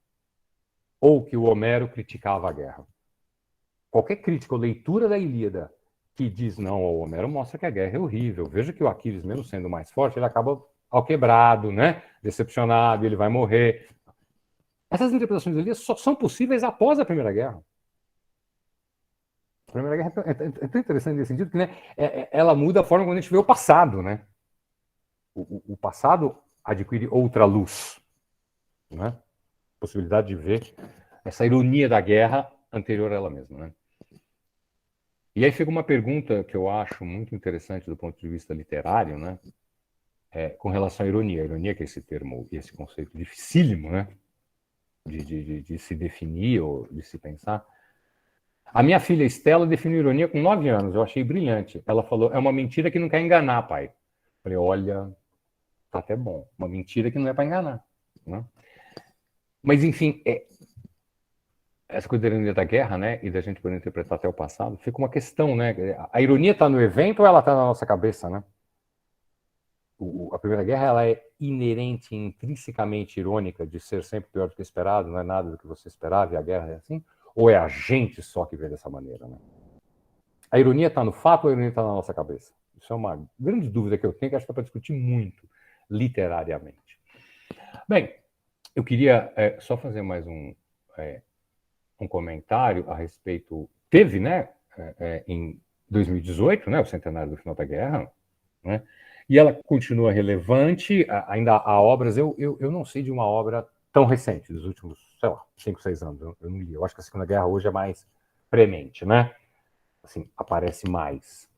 [SPEAKER 2] Ou que o Homero criticava a guerra. Qualquer crítica ou leitura da Ilíada que diz não ao Homero mostra que a guerra é horrível. Veja que o Aquiles, mesmo sendo mais forte, ele acaba alquebrado, né? Decepcionado, ele vai morrer. Essas interpretações da Ilíada só são possíveis após a Primeira Guerra. A Primeira Guerra é tão interessante nesse sentido que, né, ela muda a forma como a gente vê o passado, né? O passado adquire outra luz, né? Possibilidade de ver essa ironia da guerra anterior a ela mesma, né? E aí fica uma pergunta que eu acho muito interessante do ponto de vista literário, né? Com relação à ironia. A ironia que é esse termo, esse conceito dificílimo, né? De se definir ou de se pensar. A minha filha Estela definiu ironia com 9 anos. Eu achei brilhante. Ela falou, é uma mentira que não quer enganar, pai. Eu falei, olha, tá até bom. Uma mentira que não é para enganar, né? Mas, enfim, essa coisa da ironia da guerra, né, e da gente poder interpretar até o passado, fica uma questão, né? A ironia está no evento ou ela está na nossa cabeça, né? A Primeira Guerra, ela é inerente, intrinsecamente irônica, de ser sempre pior do que esperado, não é nada do que você esperava, e a guerra é assim? Ou é a gente só que vê dessa maneira, né? A ironia está no fato ou a ironia está na nossa cabeça? Isso é uma grande dúvida que eu tenho, que acho que dá para discutir muito, literariamente. Bem, eu queria só fazer mais um comentário a respeito. Teve, né, em 2018, né, o centenário do final da guerra, né, e ela continua relevante. Ainda há obras. Eu não sei de uma obra tão recente, dos últimos, sei lá, 5, 6 anos. Eu não li. Eu acho que a Segunda Guerra hoje é mais premente, né? Assim, aparece mais.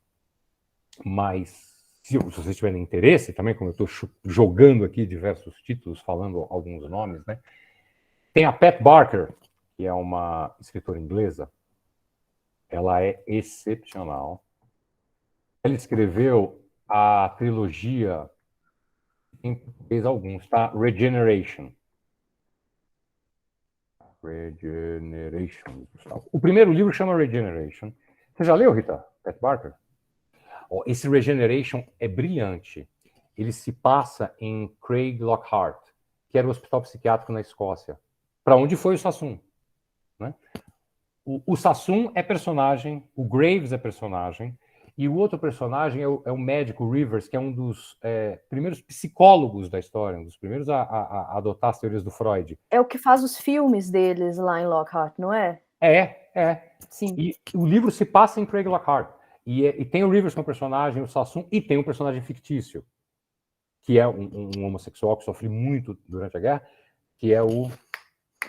[SPEAKER 2] Mas, se vocês tiverem interesse também, como eu estou jogando aqui diversos títulos, falando alguns nomes, né? Tem a Pat Barker, que é uma escritora inglesa. Ela é excepcional. Ela escreveu a trilogia, em português alguns, tá? Regeneration. O primeiro livro chama Regeneration. Você já leu, Rita? Pat Barker? Esse Regeneration é brilhante. Ele se passa em Craig Lockhart, que era o hospital psiquiátrico na Escócia, para onde foi o Sassoon, né? O Sassoon é personagem, o Graves é personagem, e o outro personagem é o médico Rivers, que é um dos primeiros psicólogos da história, um dos primeiros a adotar as teorias do Freud.
[SPEAKER 1] É o que faz os filmes deles lá em Lockhart, não é?
[SPEAKER 2] Sim. E o livro se passa em Craig Lockhart. E tem o Rivers como personagem, o Sassoon, e tem um personagem fictício, que é um homossexual que sofre muito durante a guerra, que é o...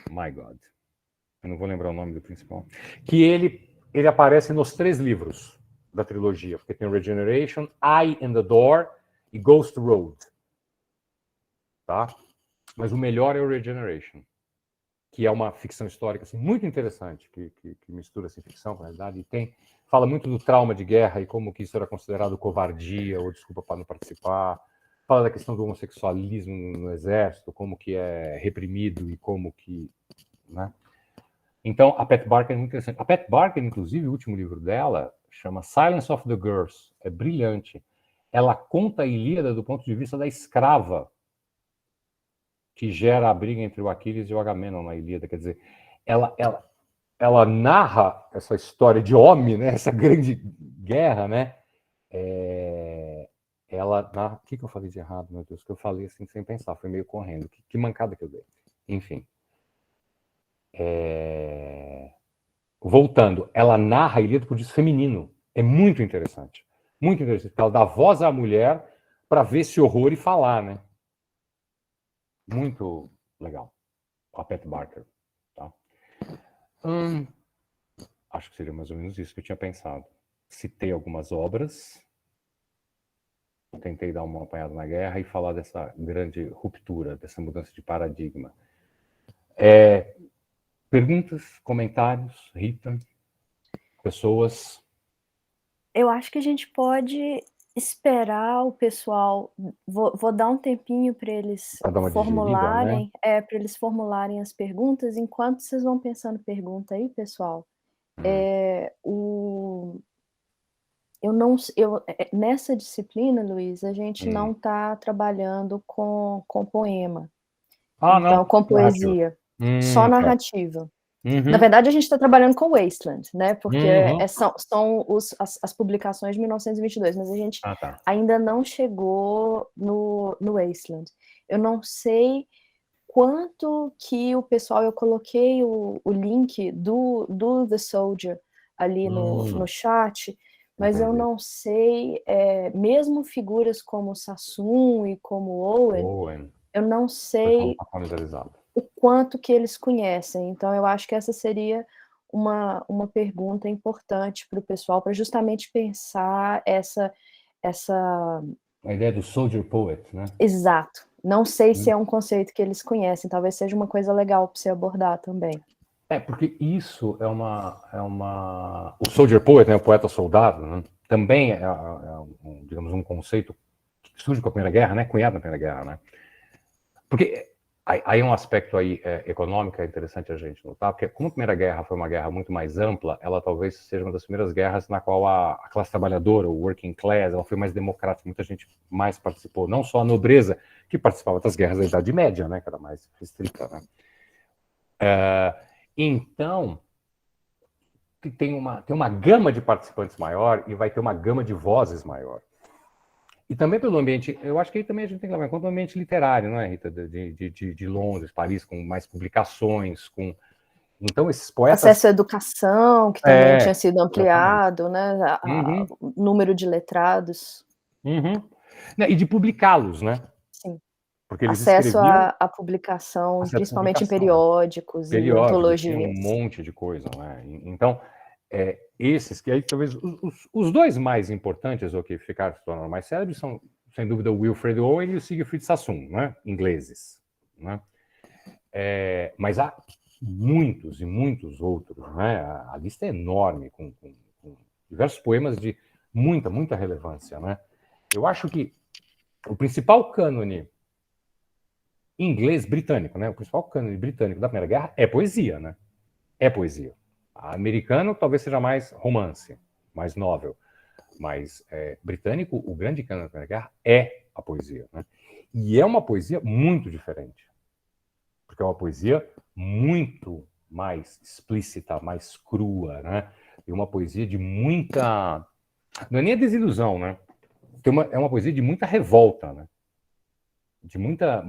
[SPEAKER 2] My God. Eu não vou lembrar o nome do principal. Que ele aparece nos 3 livros da trilogia, porque tem o Regeneration, Eye in the Door e Ghost Road. Tá? Mas o melhor é o Regeneration, que é uma ficção histórica assim, muito interessante, que mistura assim, ficção com a realidade, e fala muito do trauma de guerra e como que isso era considerado covardia ou desculpa para não participar. Fala da questão do homossexualismo no exército, como que é reprimido e como que... Né? Então, a Pat Barker é muito interessante. A Pat Barker, inclusive, o último livro dela chama Silence of the Girls. É brilhante. Ela conta a Ilíada do ponto de vista da escrava que gera a briga entre o Aquiles e o Agamenon na Ilíada. Quer dizer, ela narra essa história de homem, né? Essa grande guerra, né? Ela narra... O que eu falei de errado, meu Deus? Que eu falei assim sem pensar, foi meio correndo. Que mancada que eu dei. Enfim. Voltando, ela narra a Ilíada por isso feminino. É muito interessante. Muito interessante. Ela dá voz à mulher para ver esse horror e falar, né? Muito legal. A Pat Barker. Tá? Acho que seria mais ou menos isso que eu tinha pensado. Citei algumas obras, tentei dar uma apanhada na guerra e falar dessa grande ruptura, dessa mudança de paradigma. Perguntas, comentários, Rita, pessoas?
[SPEAKER 1] Eu acho que a gente pode esperar o pessoal. Vou dar um tempinho para eles formularem,
[SPEAKER 2] digerida, né?
[SPEAKER 1] para eles formularem as perguntas. Enquanto vocês vão pensando pergunta aí, pessoal, Nessa disciplina, Luiz, a gente não está trabalhando com poema.
[SPEAKER 2] Então,
[SPEAKER 1] não, com poesia. Só narrativa. Na verdade, a gente está trabalhando com Wasteland, né? Porque são as publicações de 1922, mas a gente ainda não chegou no Wasteland. Eu não sei quanto que o pessoal... Eu coloquei o link do The Soldier ali no chat, mas eu não sei, mesmo figuras como Sassoon e como Owen, eu não sei o quanto que eles conhecem. Então, eu acho que essa seria uma pergunta importante para o pessoal, para justamente pensar essa...
[SPEAKER 2] A ideia do soldier poet, né?
[SPEAKER 1] Exato. Não sei se é um conceito que eles conhecem, talvez seja uma coisa legal para você abordar também.
[SPEAKER 2] Porque isso é uma... O soldier poet, né, o poeta soldado, né, também digamos, um conceito que surge com a Primeira Guerra, né, cunhado na Primeira Guerra, né? Porque aí um aspecto aí econômico é interessante a gente notar, porque como a Primeira Guerra foi uma guerra muito mais ampla, ela talvez seja uma das primeiras guerras na qual a classe trabalhadora, o working class, ela foi mais democrática, muita gente mais participou, não só a nobreza, que participava das guerras da Idade Média, né, que era mais restrita, né? Então, tem uma gama de participantes maior e vai ter uma gama de vozes maior. E também pelo ambiente, eu acho que aí também a gente tem que levar em conta o ambiente literário, não é, Rita? De Londres, Paris, com mais publicações, então esses poetas...
[SPEAKER 1] Acesso à educação, que também tinha sido ampliado, né? O número de letrados.
[SPEAKER 2] E de publicá-los, né?
[SPEAKER 1] Sim.
[SPEAKER 2] Porque eles
[SPEAKER 1] acesso à publicação, principalmente em periódicos e antologias.
[SPEAKER 2] Tinha um monte de coisa, né? Então, esses que aí talvez os dois mais importantes, ou que ficaram se tornando mais célebres, são, sem dúvida, o Wilfred Owen e o Siegfried Sassoon, né? Ingleses, né? Mas há muitos e muitos outros, né? A lista é enorme, com diversos poemas de muita relevância, né? Eu acho que o principal cânone inglês britânico, né? O principal cânone britânico da Primeira Guerra é poesia, né? É poesia. Americano talvez seja mais romance, mais novel, mas britânico, o grande cânone da Primeira Guerra é a poesia, né? E é uma poesia muito diferente, porque é uma poesia muito mais explícita, mais crua, né? E uma poesia de muita... Não é nem a desilusão, né? É uma poesia de muita revolta, né? De muita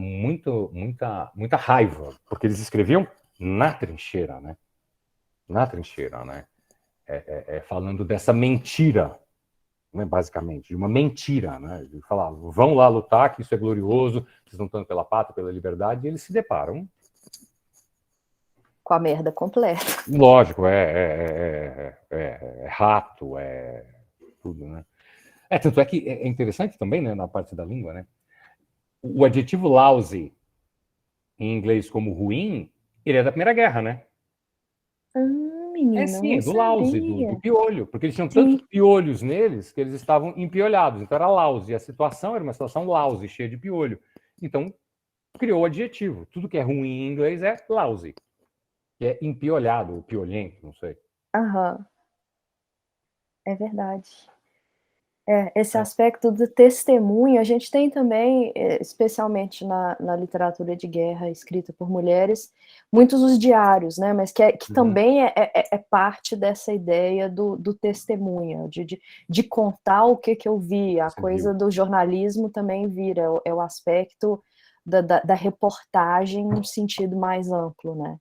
[SPEAKER 2] raiva, porque eles escreviam na trincheira, né? Na trincheira, né? Falando dessa mentira, né? Basicamente, de uma mentira, né? De falar, vão lá lutar, que isso é glorioso, vocês não estão pela pátria, pela liberdade, e eles se deparam
[SPEAKER 1] com a merda completa.
[SPEAKER 2] Lógico, rato, tudo, né? Tanto é que é interessante também, né, na parte da língua, né? O adjetivo lousy, em inglês como ruim, ele é da Primeira Guerra, né?
[SPEAKER 1] Menina,
[SPEAKER 2] Sim, do lousy, do piolho, porque eles tinham tantos piolhos neles que eles estavam empiolhados, então era lousy, a situação era uma situação lousy, cheia de piolho. Então, criou o adjetivo. Tudo que é ruim em inglês é lousy, que é empiolhado, piolhento, não sei.
[SPEAKER 1] É verdade. Esse aspecto do testemunho, a gente tem também, especialmente na literatura de guerra escrita por mulheres, muitos os diários, né? Mas que também é parte dessa ideia do testemunho, de contar o que eu vi. A coisa do jornalismo também vira, é o aspecto da reportagem no sentido mais amplo, né?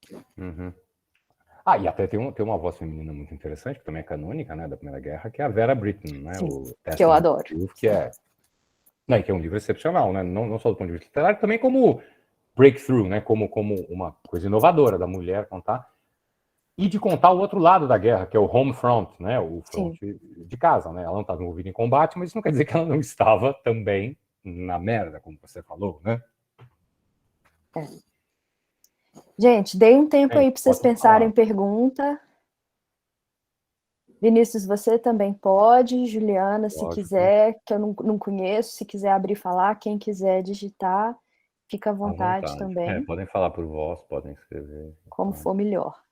[SPEAKER 2] E até tem uma voz feminina muito interessante, que também é canônica, né, da Primeira Guerra, que é a Vera Brittain, né?
[SPEAKER 1] Sim, que eu adoro.
[SPEAKER 2] Que é um livro excepcional, né? Não só do ponto de vista literário, também como breakthrough, né? Como uma coisa inovadora da mulher contar. E de contar o outro lado da guerra, que é o home front, né? O front de casa, né? Ela não estava envolvida em combate, mas isso não quer dizer que ela não estava também na merda, como você falou, né?
[SPEAKER 1] Gente, dei um tempo aí para vocês pensarem em pergunta. Vinícius, você também pode. Juliana, se quiser, que eu não conheço, se quiser abrir e falar, quem quiser digitar, fica à vontade também.
[SPEAKER 2] Podem falar por voz, podem escrever.
[SPEAKER 1] Como for melhor.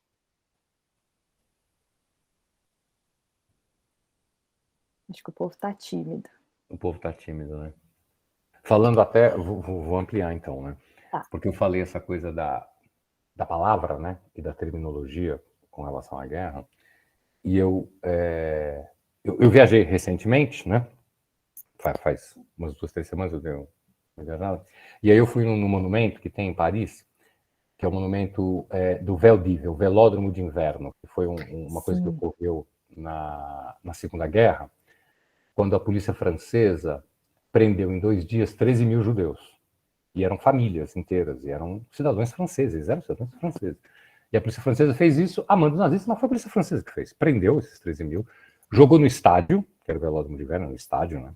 [SPEAKER 1] Acho que o povo está tímido.
[SPEAKER 2] O povo está tímido, né? Falando até, vou ampliar então, né?
[SPEAKER 1] Tá.
[SPEAKER 2] Porque eu falei essa coisa da palavra, né? E da terminologia com relação à guerra. E eu viajei recentemente, né? Faz umas 2, 3 semanas eu dei uma viajada. E aí eu fui num monumento que tem em Paris, que é o monumento do Veldiv, o Velódromo de Inverno, que foi uma coisa que ocorreu na Segunda Guerra, quando a polícia francesa prendeu em 2 dias 13 mil judeus. E eram famílias inteiras, e eram cidadãos franceses, E a polícia francesa fez isso a mando dos nazistas, mas foi a polícia francesa que fez. Prendeu esses 13 mil, jogou no estádio, que era o Velódromo de Inverno, no estádio, né?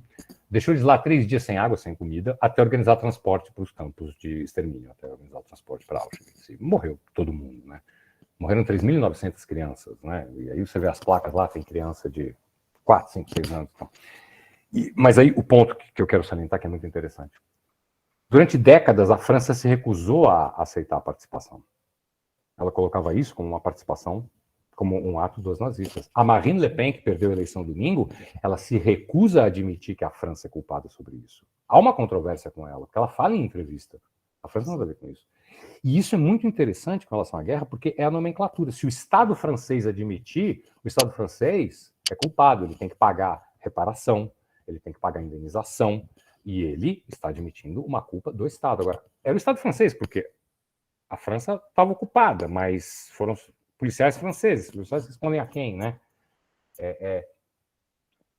[SPEAKER 2] Deixou eles lá 3 dias sem água, sem comida, até organizar transporte para os campos de extermínio, até organizar o transporte para Auschwitz. E morreu todo mundo, né? Morreram 3.900 crianças, né? E aí você vê as placas lá, tem criança de 4, 5, 6 anos. Então. Mas aí o ponto que eu quero salientar, que é muito interessante. Durante décadas, a França se recusou a aceitar a participação. Ela colocava isso como uma participação, como um ato dos nazistas. A Marine Le Pen, que perdeu a eleição domingo, ela se recusa a admitir que a França é culpada sobre isso. Há uma controvérsia com ela, porque ela fala em entrevista. A França não tem a ver com isso. E isso é muito interessante com relação à guerra, porque é a nomenclatura. Se o Estado francês admitir, o Estado francês é culpado, ele tem que pagar reparação, ele tem que pagar indenização, e ele está admitindo uma culpa do Estado. Agora, era o Estado francês, porque a França estava ocupada, mas foram policiais franceses. Os policiais respondem a quem, né?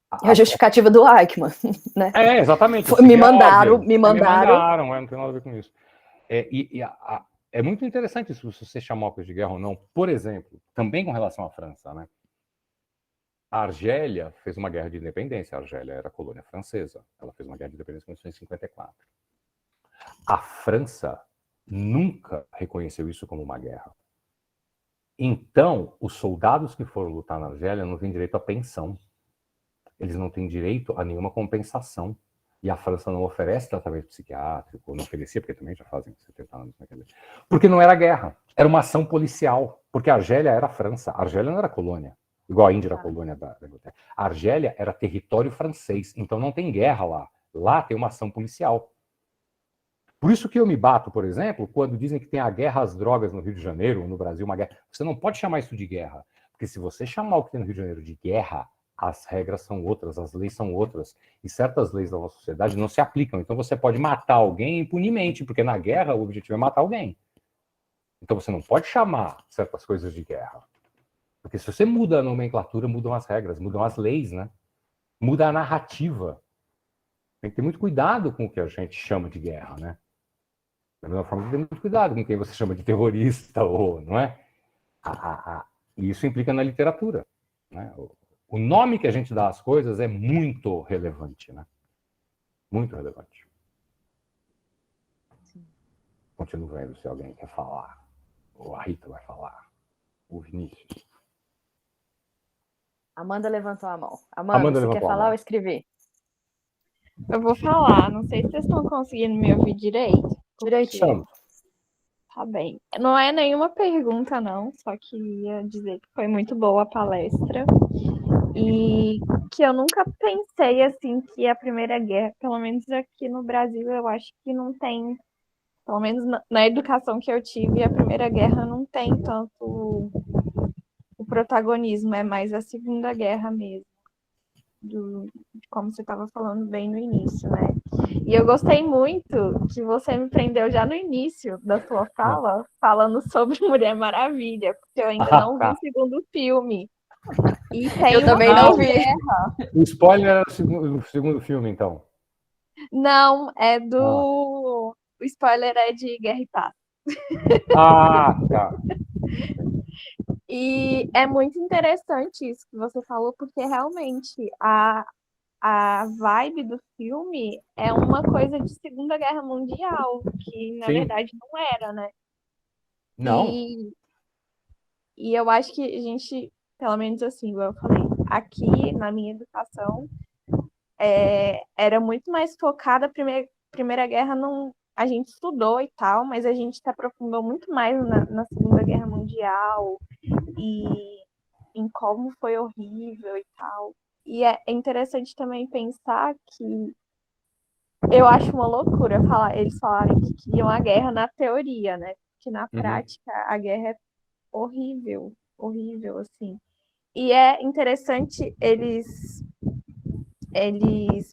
[SPEAKER 1] A justificativa do Eichmann, né?
[SPEAKER 2] Exatamente.
[SPEAKER 1] Me mandaram.
[SPEAKER 2] Não tem nada a ver com isso. É muito interessante isso, se você chamar uma coisa de guerra ou não. Por exemplo, também com relação à França, né? A Argélia fez uma guerra de independência. A Argélia era colônia francesa. Ela fez uma guerra de independência em 1954. A França nunca reconheceu isso como uma guerra. Então, os soldados que foram lutar na Argélia não têm direito à pensão. Eles não têm direito a nenhuma compensação. E a França não oferece tratamento psiquiátrico, não oferecia, porque também já fazem 70 anos. Porque não era guerra, era uma ação policial. Porque a Argélia era a França. A Argélia não era colônia. Igual a Índia era colônia da Inglaterra. A Argélia era território francês, então não tem guerra lá. Lá tem uma ação policial. Por isso que eu me bato, por exemplo, quando dizem que tem a guerra às drogas no Rio de Janeiro, no Brasil, uma guerra. Você não pode chamar isso de guerra, porque se você chamar o que tem no Rio de Janeiro de guerra, as regras são outras, as leis são outras, e certas leis da nossa sociedade não se aplicam. Então você pode matar alguém impunemente, porque na guerra o objetivo é matar alguém. Então você não pode chamar certas coisas de guerra. Porque se você muda a nomenclatura, mudam as regras, mudam as leis, né? Muda a narrativa. Tem que ter muito cuidado com o que a gente chama de guerra, né? Da mesma forma, tem que ter muito cuidado com quem você chama de terrorista, ou, não é? E isso implica na literatura, né? O nome que a gente dá às coisas é muito relevante, né? Muito relevante. Continuo vendo se alguém quer falar. Ou a Rita vai falar. O Vinícius.
[SPEAKER 1] Amanda levantou a mão. Amanda, você quer falar ou escrever?
[SPEAKER 4] Eu vou falar. Não sei se vocês estão conseguindo me ouvir direito.
[SPEAKER 1] Direitinho.
[SPEAKER 4] Tá bem. Não é nenhuma pergunta, não. Só queria dizer que foi muito boa a palestra. E que eu nunca pensei, assim, que a Primeira Guerra, pelo menos aqui no Brasil, eu acho que não tem... Pelo menos na educação que eu tive, a Primeira Guerra não tem tanto o protagonismo. É mais a Segunda Guerra mesmo. Como você estava falando bem no início, né? E eu gostei muito que você me prendeu já no início da sua fala, falando sobre Mulher Maravilha, porque eu ainda não vi o segundo filme. E tem
[SPEAKER 1] eu também não vi.
[SPEAKER 2] O spoiler era o segundo filme, então?
[SPEAKER 4] Não, é do... O spoiler é de Guerra e Paz.
[SPEAKER 2] Tá.
[SPEAKER 4] E é muito interessante isso que você falou, porque realmente a vibe do filme é uma coisa de Segunda Guerra Mundial, que na verdade não era, né?
[SPEAKER 2] Não.
[SPEAKER 4] E eu acho que a gente, pelo menos assim, igual eu falei, aqui na minha educação, era muito mais focada, a Primeira Guerra não, a gente estudou e tal, mas a gente se aprofundou muito mais na Segunda Guerra Mundial e em como foi horrível e tal. E é interessante também pensar que eu acho uma loucura eles falarem que queriam a guerra na teoria, né? Porque na prática a guerra é horrível, horrível, assim. E é interessante eles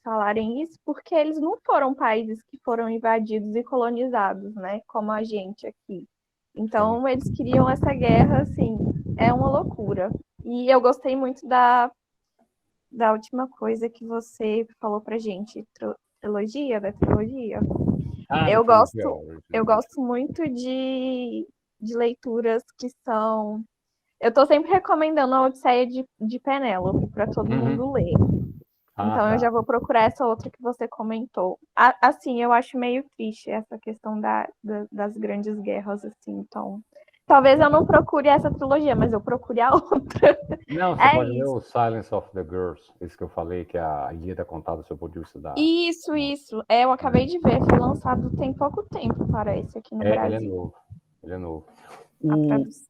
[SPEAKER 4] falarem isso porque eles não foram países que foram invadidos e colonizados, né? Como a gente aqui. Então, eles queriam essa guerra, assim, é uma loucura. E eu gostei muito da última coisa que você falou pra gente, da trilogia. Eu gosto muito de leituras que são... Eu tô sempre recomendando a Odisseia de Penélope para todo mundo ler. Então eu já vou procurar essa outra que você comentou. Assim, eu acho meio triste essa questão das grandes guerras, assim. Então, talvez eu não procure essa trilogia, mas eu procure a outra.
[SPEAKER 2] Não, você pode ler o Silence of the Girls, esse que eu falei, que é a Ilíada contada do seu ponto de vista da...
[SPEAKER 4] Isso. Eu acabei de ver, foi lançado tem pouco tempo, parece, aqui no Brasil.
[SPEAKER 2] Ele é novo.
[SPEAKER 4] A tradução.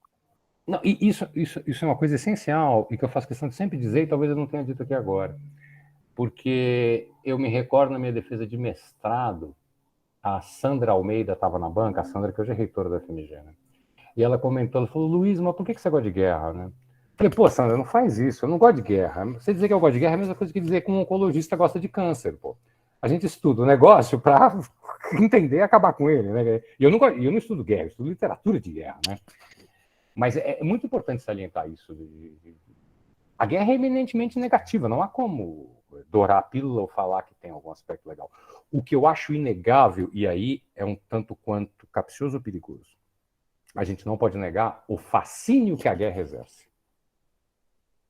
[SPEAKER 2] Não, e isso é uma coisa essencial e que eu faço questão de sempre dizer, e talvez eu não tenha dito aqui agora. Porque eu me recordo na minha defesa de mestrado, a Sandra Almeida estava na banca, a Sandra que hoje é reitora da FMG, né? E ela comentou, ela falou, Luiz, mas por que você gosta de guerra, né? Eu falei, pô, Sandra, não faz isso, eu não gosto de guerra. Você dizer que eu gosto de guerra é a mesma coisa que dizer que um oncologista gosta de câncer, pô. A gente estuda o negócio para entender e acabar com ele, né? E eu não estudo guerra, eu estudo literatura de guerra, né? Mas é muito importante salientar isso. A guerra é eminentemente negativa, não há como dourar a pílula ou falar que tem algum aspecto legal. O que eu acho inegável, e aí é um tanto quanto capcioso ou perigoso, a gente não pode negar o fascínio que a guerra exerce.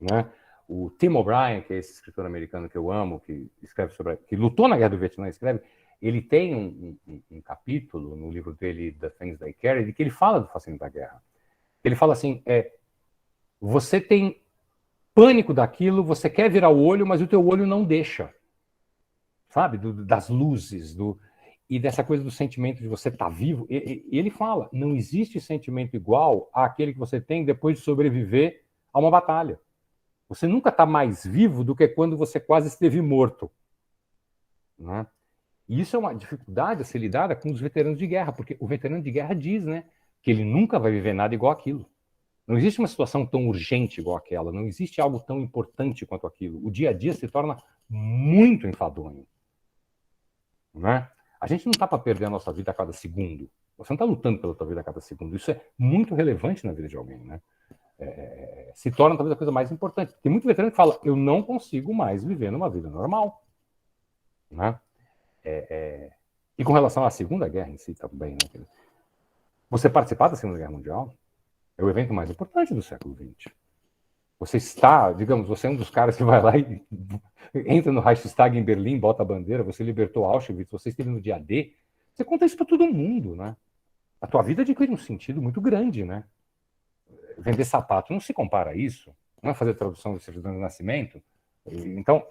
[SPEAKER 2] Né? O Tim O'Brien, que é esse escritor americano que eu amo, que escreve sobre, que lutou na Guerra do Vietnã, ele tem um capítulo no livro dele, The Things They Carry, de que ele fala do fascínio da guerra. Ele fala assim, você tem pânico daquilo, você quer virar o olho, mas o teu olho não deixa. Sabe? Das luzes, e dessa coisa do sentimento de você estar vivo. E ele fala, não existe sentimento igual àquele que você tem depois de sobreviver a uma batalha. Você nunca está mais vivo do que quando você quase esteve morto. Né? E isso é uma dificuldade a ser lidada com os veteranos de guerra, porque o veterano de guerra diz, né, que ele nunca vai viver nada igual aquilo. Não existe uma situação tão urgente igual aquela, não existe algo tão importante quanto aquilo. O dia a dia se torna muito enfadonho. Né? A gente não está para perder a nossa vida a cada segundo. Você não está lutando pela tua vida a cada segundo. Isso é muito relevante na vida de alguém. Né? Se torna talvez a coisa mais importante. Tem muito veterano que fala, eu não consigo mais viver numa vida normal. Né? E com relação à Segunda Guerra em si também, né? Você participar da Segunda Guerra Mundial é o evento mais importante do século XX. Você está, digamos, você é um dos caras que vai lá e entra no Reichstag em Berlim, bota a bandeira, você libertou Auschwitz, você esteve no dia D, você conta isso para todo mundo, né? A tua vida adquire um sentido muito grande, né? Vender sapato não se compara a isso, não é fazer tradução de certidão de nascimento. Então,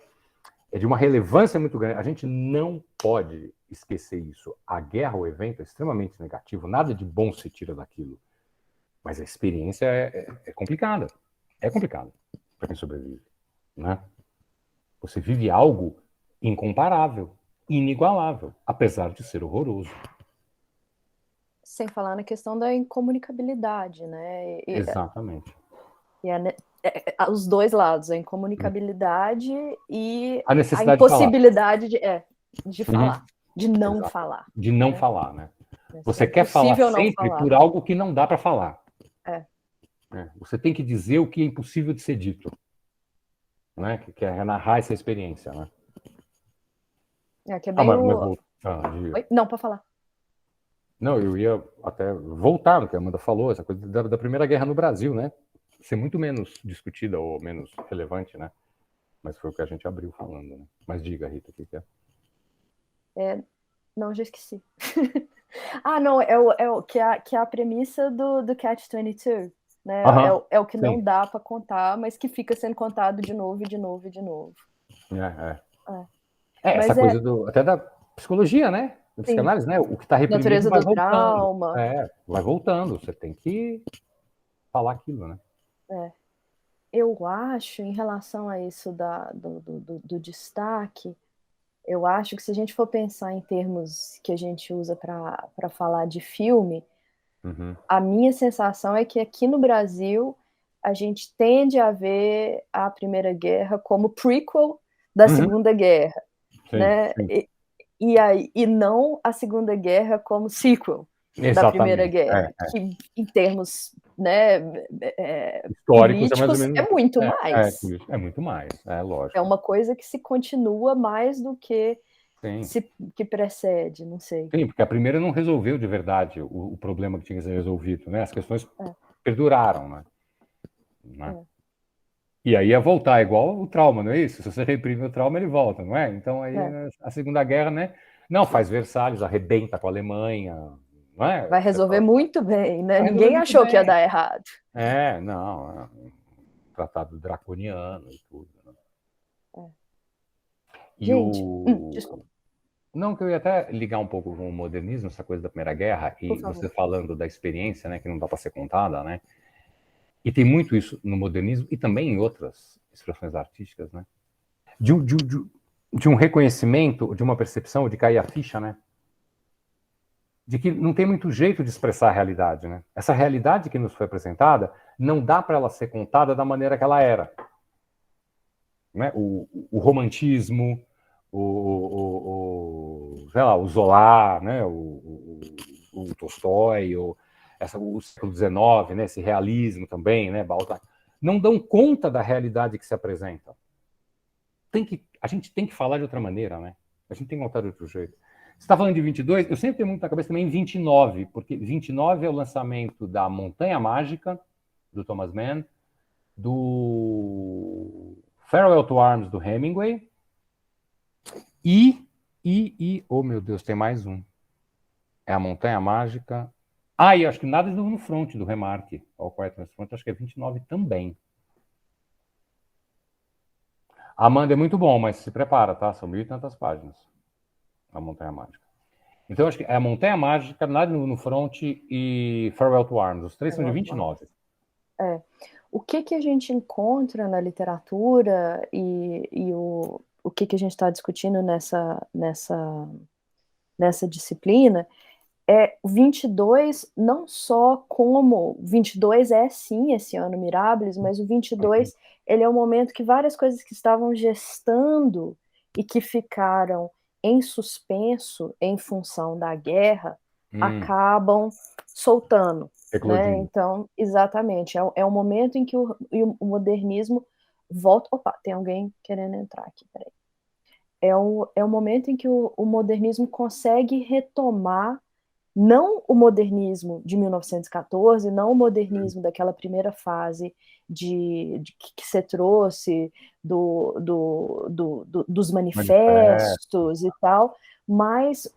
[SPEAKER 2] é de uma relevância muito grande. A gente não pode esquecer isso. A guerra, o evento, é extremamente negativo, nada de bom se tira daquilo. Mas a experiência é complicada. É complicado para quem sobrevive. Né? Você vive algo incomparável, inigualável, apesar de ser horroroso.
[SPEAKER 1] Sem falar na questão da incomunicabilidade, né?
[SPEAKER 2] Exatamente.
[SPEAKER 1] E os dois lados, a incomunicabilidade e
[SPEAKER 2] a necessidade
[SPEAKER 1] impossibilidade de falar, de não falar.
[SPEAKER 2] De não falar, né? Você quer falar sempre por algo que não dá para falar. Você tem que dizer o que é impossível de ser dito. Né? Que é narrar essa experiência. Né?
[SPEAKER 1] Que é meio... Não, para falar.
[SPEAKER 2] Não, eu ia até voltar no que a Amanda falou, essa coisa da Primeira Guerra no Brasil, né? Ser muito menos discutida ou menos relevante, né? Mas foi o que a gente abriu falando, né? Mas diga, Rita, o que é?
[SPEAKER 1] Não, já esqueci. Não, que é a premissa do Catch-22, né? É o que não dá para contar, mas que fica sendo contado de novo e de novo e de novo.
[SPEAKER 2] Essa coisa até da psicologia, né? Da psicanálise, né? O que está reprimido
[SPEAKER 1] natureza
[SPEAKER 2] vai
[SPEAKER 1] do
[SPEAKER 2] voltando.
[SPEAKER 1] trauma.
[SPEAKER 2] Vai voltando. Você tem que falar aquilo, né?
[SPEAKER 1] Eu acho, em relação a isso do destaque, eu acho que se a gente for pensar em termos que a gente usa para falar de filme, a minha sensação é que aqui no Brasil a gente tende a ver a Primeira Guerra como prequel da Segunda Guerra,
[SPEAKER 2] Sim,
[SPEAKER 1] né?
[SPEAKER 2] sim.
[SPEAKER 1] E não a Segunda Guerra como sequel da Primeira
[SPEAKER 2] Exatamente.
[SPEAKER 1] Guerra, que em termos, né,
[SPEAKER 2] Históricos é mais ou
[SPEAKER 1] políticos
[SPEAKER 2] menos.
[SPEAKER 1] é muito mais.
[SPEAKER 2] É muito mais,
[SPEAKER 1] É
[SPEAKER 2] lógico.
[SPEAKER 1] uma coisa que se continua mais do que
[SPEAKER 2] Sim.
[SPEAKER 1] que precede, não sei.
[SPEAKER 2] Sim, porque a primeira não resolveu de verdade o problema que tinha que ser resolvido, né? As questões perduraram, né? E aí ia voltar, igual o trauma, não é isso? Se você reprime o trauma, ele volta, não é? Então aí a Segunda Guerra, né? Não, faz Versalhes, arrebenta com a Alemanha, não é?
[SPEAKER 1] Vai resolver muito bem, né?
[SPEAKER 2] Vai resolver
[SPEAKER 1] Ninguém
[SPEAKER 2] muito
[SPEAKER 1] achou que ia
[SPEAKER 2] bem.
[SPEAKER 1] dar errado.
[SPEAKER 2] Não, tratado draconiano e tudo. Né? E
[SPEAKER 1] Gente, desculpa.
[SPEAKER 2] Não, que eu ia até ligar um pouco com o modernismo, essa coisa da Primeira Guerra, e você falando da experiência, né, que não dá para ser contada, né? E tem muito isso no modernismo e também em outras expressões artísticas, né? De um reconhecimento, de uma percepção, de cair a ficha, né? De que não tem muito jeito de expressar a realidade, né? Essa realidade que nos foi apresentada não dá para ela ser contada da maneira que ela era. Né? O romantismo, sei lá, o Zola, né? o Tolstói, o século XIX, né? Esse realismo também, né? Balzac, não dão conta da realidade que se apresenta. A gente tem que falar de outra maneira, né? A gente tem que contar de outro jeito. Você está falando de 22, eu sempre tenho muito na cabeça também 29, porque 29 é o lançamento da Montanha Mágica, do Thomas Mann, do Farewell to Arms, do Hemingway, oh meu Deus, tem mais um. É a Montanha Mágica. E acho que Nada no Front, do Remarque, All Quiet on the Front, acho que é 29 também. Amanda é muito bom, mas se prepara, tá? São 1.000 e tantas páginas. A Montanha Mágica. Então, acho que é a Montanha Mágica, Nada no Front e Farewell to Arms. Os três são de 29.
[SPEAKER 1] O que a gente encontra na literatura e o que a gente está discutindo nessa disciplina é o 22, não só como 22 é sim esse ano Mirables, mas o 22 ele é o momento que várias coisas que estavam gestando e que ficaram em suspenso em função da guerra acabam soltando. Né? Então, exatamente, é um momento em que o modernismo volta. Opa, tem alguém querendo entrar aqui, peraí. É um momento em que o modernismo consegue retomar não o modernismo de 1914, não o modernismo daquela primeira fase que você trouxe dos manifestos e tal, mas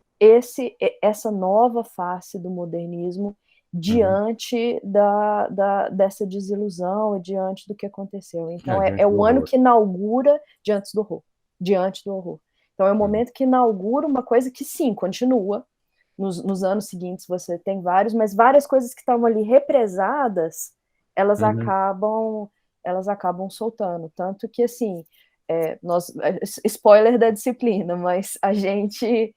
[SPEAKER 1] essa nova face do modernismo diante dessa desilusão e diante do que aconteceu. Então é o ano que inaugura diante do horror. Então é o momento que inaugura uma coisa que sim, continua. Nos anos seguintes você tem vários, mas várias coisas que estavam ali represadas, elas acabam soltando. Tanto que, assim, spoiler da disciplina, mas a gente...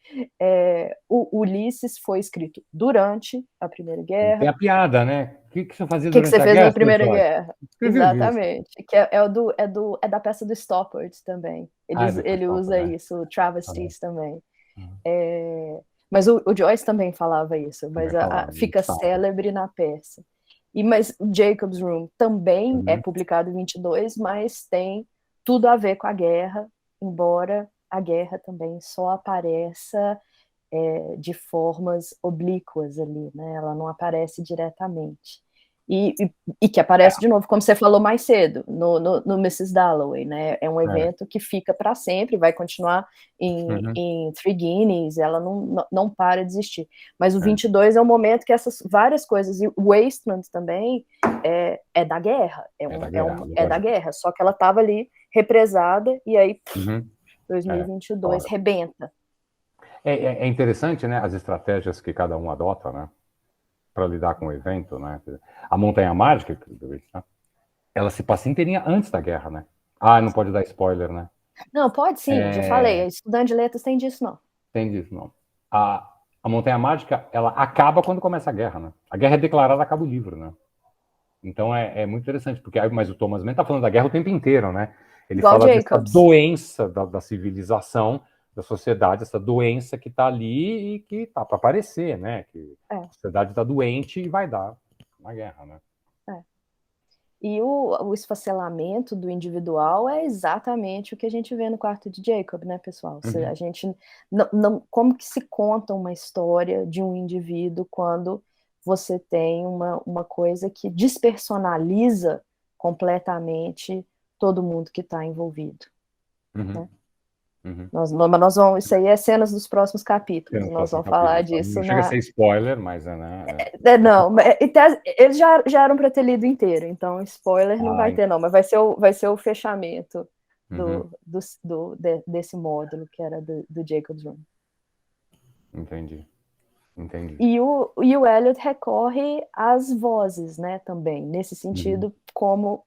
[SPEAKER 1] o Ulisses foi escrito durante a Primeira Guerra.
[SPEAKER 2] Tem a piada, né? O que você fazia
[SPEAKER 1] durante a guerra? O que você fez na Primeira
[SPEAKER 2] Guerra?
[SPEAKER 1] Exatamente. Que é da peça do Stoppard também. Ele usa isso, o Travesties também. Mas o Joyce também falava isso, mas fica célebre na peça. Mas Jacob's Room também é publicado em 22, mas tem tudo a ver com a guerra, embora a guerra também só apareça de formas oblíquas ali, né? Ela não aparece diretamente. E que aparece de novo, como você falou mais cedo, no Mrs. Dalloway, né? É um evento que fica para sempre, vai continuar em Three Guineas, ela não para de existir. Mas o 22 é o momento que essas várias coisas, e o Wasteland também é da guerra, é da guerra, só que ela estava ali represada, e aí 2022 rebenta.
[SPEAKER 2] É interessante, né, as estratégias que cada um adota, né? Para lidar com o evento, né? A Montanha Mágica, né? ela se passa inteirinha antes da guerra, né? Ah, não pode dar spoiler, né?
[SPEAKER 1] Não, pode sim, já falei. A estudante de letras tem disso, não.
[SPEAKER 2] Tem disso, não. A Montanha Mágica, ela acaba quando começa a guerra, né? A guerra é declarada, acaba o livro, né? Então é muito interessante, porque mas o Thomas Mann está falando da guerra o tempo inteiro, né? Ele
[SPEAKER 1] Igual
[SPEAKER 2] fala dessa
[SPEAKER 1] Jacobs.
[SPEAKER 2] doença da civilização, da sociedade, essa doença que está ali e que está para aparecer, né? Que a sociedade está doente e vai dar uma guerra, né?
[SPEAKER 1] E o esfacelamento do individual é exatamente o que a gente vê no quarto de Jacob, né, pessoal?
[SPEAKER 2] Uhum.
[SPEAKER 1] A gente não, como que se conta uma história de um indivíduo quando você tem uma coisa que despersonaliza completamente todo mundo que está envolvido, né?
[SPEAKER 2] Uhum.
[SPEAKER 1] Nós vamos, isso aí é cenas dos próximos capítulos, nós vamos falar disso.
[SPEAKER 2] Não chega a ser spoiler, mas né?
[SPEAKER 1] Não, eles já eram para ter lido inteiro, então spoiler não vai ter, não, mas vai ser o fechamento desse módulo que era do Jacob's Room.
[SPEAKER 2] Entendi.
[SPEAKER 1] E o Eliot recorre às vozes, né, também, nesse sentido, como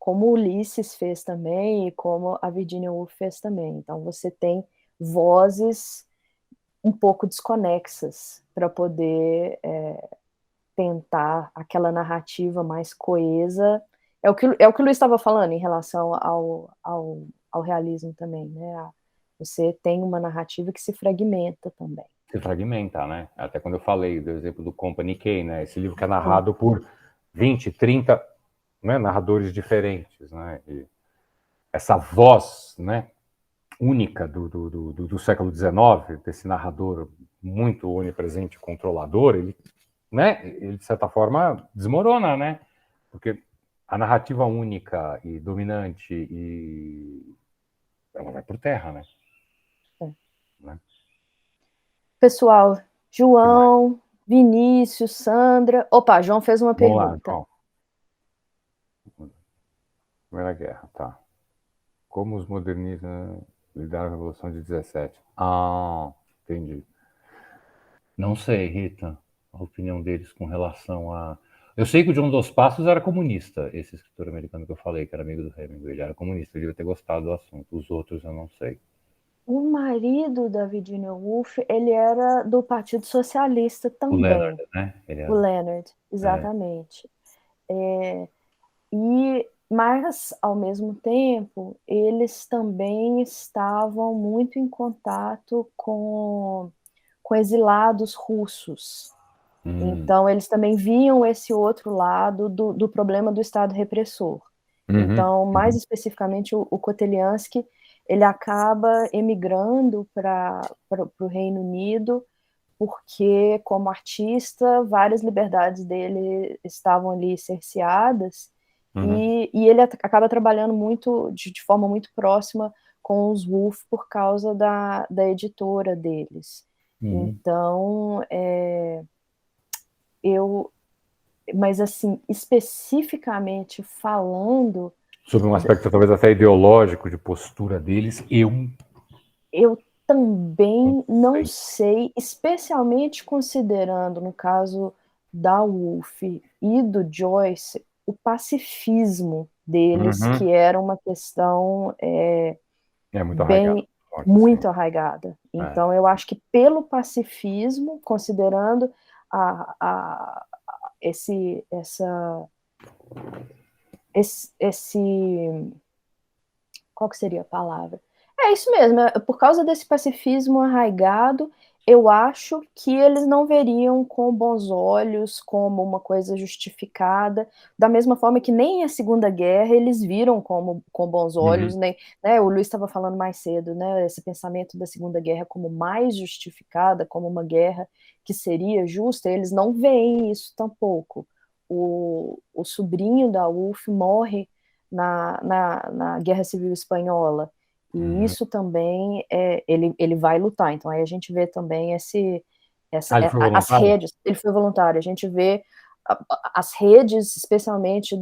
[SPEAKER 1] o Ulisses fez também e como a Virginia Woolf fez também. Então você tem vozes um pouco desconexas para poder tentar aquela narrativa mais coesa. É o que o Luiz estava falando em relação ao realismo também, né? Você tem uma narrativa que se fragmenta também.
[SPEAKER 2] Se fragmenta, né? Até quando eu falei do exemplo do Company K, né? Esse livro que é narrado por 20, 30 né, narradores diferentes, né? E essa voz, né, única do século XIX, desse narrador muito onipresente, controlador, ele, de certa forma, desmorona, né? Porque a narrativa única e dominante ela vai por terra, né? Né?
[SPEAKER 1] Pessoal, João, Vinícius, Sandra... Opa, João fez uma pergunta.
[SPEAKER 2] Lá, Primeira Guerra, tá. Como os modernistas lidaram com a Revolução de 17? Ah, entendi. Não sei, Rita, a opinião deles com relação a... Eu sei que o John Dos Passos era comunista, esse escritor americano que eu falei, que era amigo do Hemingway, ele era comunista, ele devia ter gostado do assunto. Os outros eu não sei.
[SPEAKER 1] O marido da Virginia Woolf, ele era do Partido Socialista também.
[SPEAKER 2] O Leonard, né?
[SPEAKER 1] O Leonard, exatamente. Mas, ao mesmo tempo, eles também estavam muito em contato com exilados russos. Então, eles também viam esse outro lado do problema do Estado repressor. Então, mais especificamente, o Koteliansky, ele acaba emigrando para o Reino Unido, porque, como artista, várias liberdades dele estavam ali cerceadas, e ele acaba trabalhando muito, de forma muito próxima com os Woolf por causa da editora deles. Então, mas assim, especificamente falando...
[SPEAKER 2] Sobre um aspecto talvez até ideológico, de postura deles,
[SPEAKER 1] eu também não sei, especialmente considerando, no caso da Woolf e do Joyce, o pacifismo deles, que era uma questão muito arraigada. Então, eu acho que pelo pacifismo, considerando esse qual que seria a palavra? É isso mesmo, por causa desse pacifismo arraigado, eu acho que eles não veriam com bons olhos, como uma coisa justificada, da mesma forma que nem a Segunda Guerra eles viram com bons olhos, né? O Luiz estava falando mais cedo, né? Esse pensamento da Segunda Guerra como mais justificada, como uma guerra que seria justa, eles não veem isso tampouco. O sobrinho da Woolf morre na Guerra Civil Espanhola, e isso também ele vai lutar. Então aí a gente vê também as redes. Ele foi voluntário. A gente vê as redes, especialmente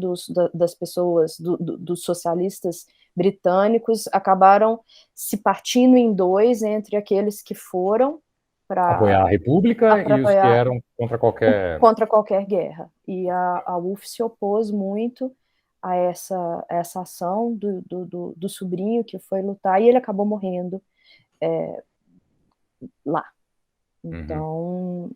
[SPEAKER 1] das pessoas, dos socialistas britânicos, acabaram se partindo em dois entre aqueles que foram para
[SPEAKER 2] apoiar a República e os que eram contra qualquer
[SPEAKER 1] guerra. E a Woolf se opôs muito a essa ação do sobrinho que foi lutar, e ele acabou morrendo lá. Então,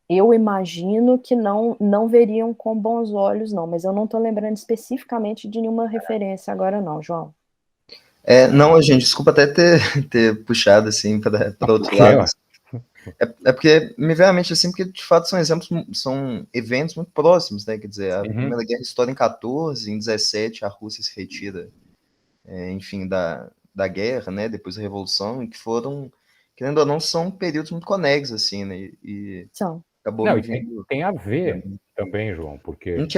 [SPEAKER 1] eu imagino que não veriam com bons olhos, não, mas eu não estou lembrando especificamente de nenhuma referência agora, não, João.
[SPEAKER 5] Não, gente, desculpa até ter puxado assim para outro lado. É porque me vem à mente assim, porque de fato são exemplos, são eventos muito próximos, né? Quer dizer, a Primeira Guerra estoura em 14, em 17 a Rússia se retira, enfim, da guerra, né? Depois da Revolução, e que foram, querendo ou não, são períodos muito conexos, assim, né? E
[SPEAKER 1] são.
[SPEAKER 5] Acabou
[SPEAKER 2] não,
[SPEAKER 5] me vindo...
[SPEAKER 2] tem a ver também, João, porque...
[SPEAKER 5] Um que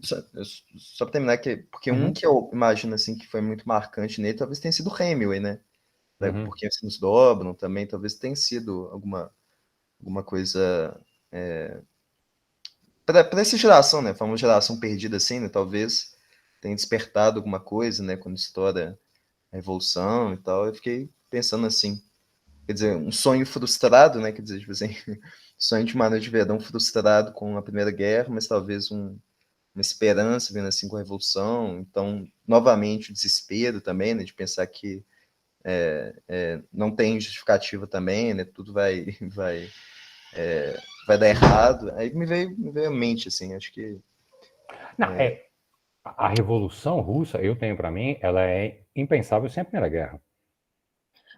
[SPEAKER 5] só para terminar, porque um que eu imagino assim que foi muito marcante nele, talvez tenha sido Hemingway, né? Porque assim nos dobram também, talvez tenha sido alguma coisa para essa geração, né? Foi uma geração perdida assim, né? Talvez tenha despertado alguma coisa, né? Quando estoura a Revolução e tal. Eu fiquei pensando assim, quer dizer, um sonho frustrado, né? Quer dizer, tipo assim, sonho de uma noite de verão frustrado com a Primeira Guerra, mas talvez uma esperança vendo assim com a Revolução. Então, novamente, o desespero também, né? De pensar que não tem justificativa também, né? Tudo vai dar errado. Aí me veio à mente, assim, acho que...
[SPEAKER 2] Não, a Revolução Russa, eu tenho para mim, ela é impensável sem a Primeira Guerra.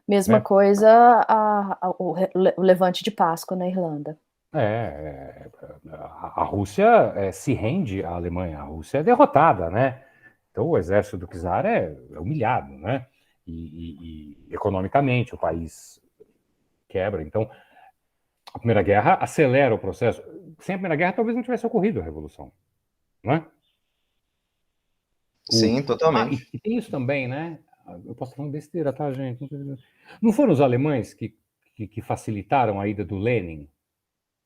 [SPEAKER 1] Mesma coisa o levante de Páscoa na Irlanda.
[SPEAKER 2] A Rússia se rende à Alemanha, a Rússia é derrotada, né? Então o exército do czar é humilhado, né? E economicamente o país quebra. Então a Primeira Guerra acelera o processo. Sem a Primeira Guerra talvez não tivesse ocorrido a Revolução, não é?
[SPEAKER 5] Sim, totalmente.
[SPEAKER 2] E tem isso também, né? Eu posso falar besteira, tá, gente? Não foram os alemães que facilitaram a ida do Lenin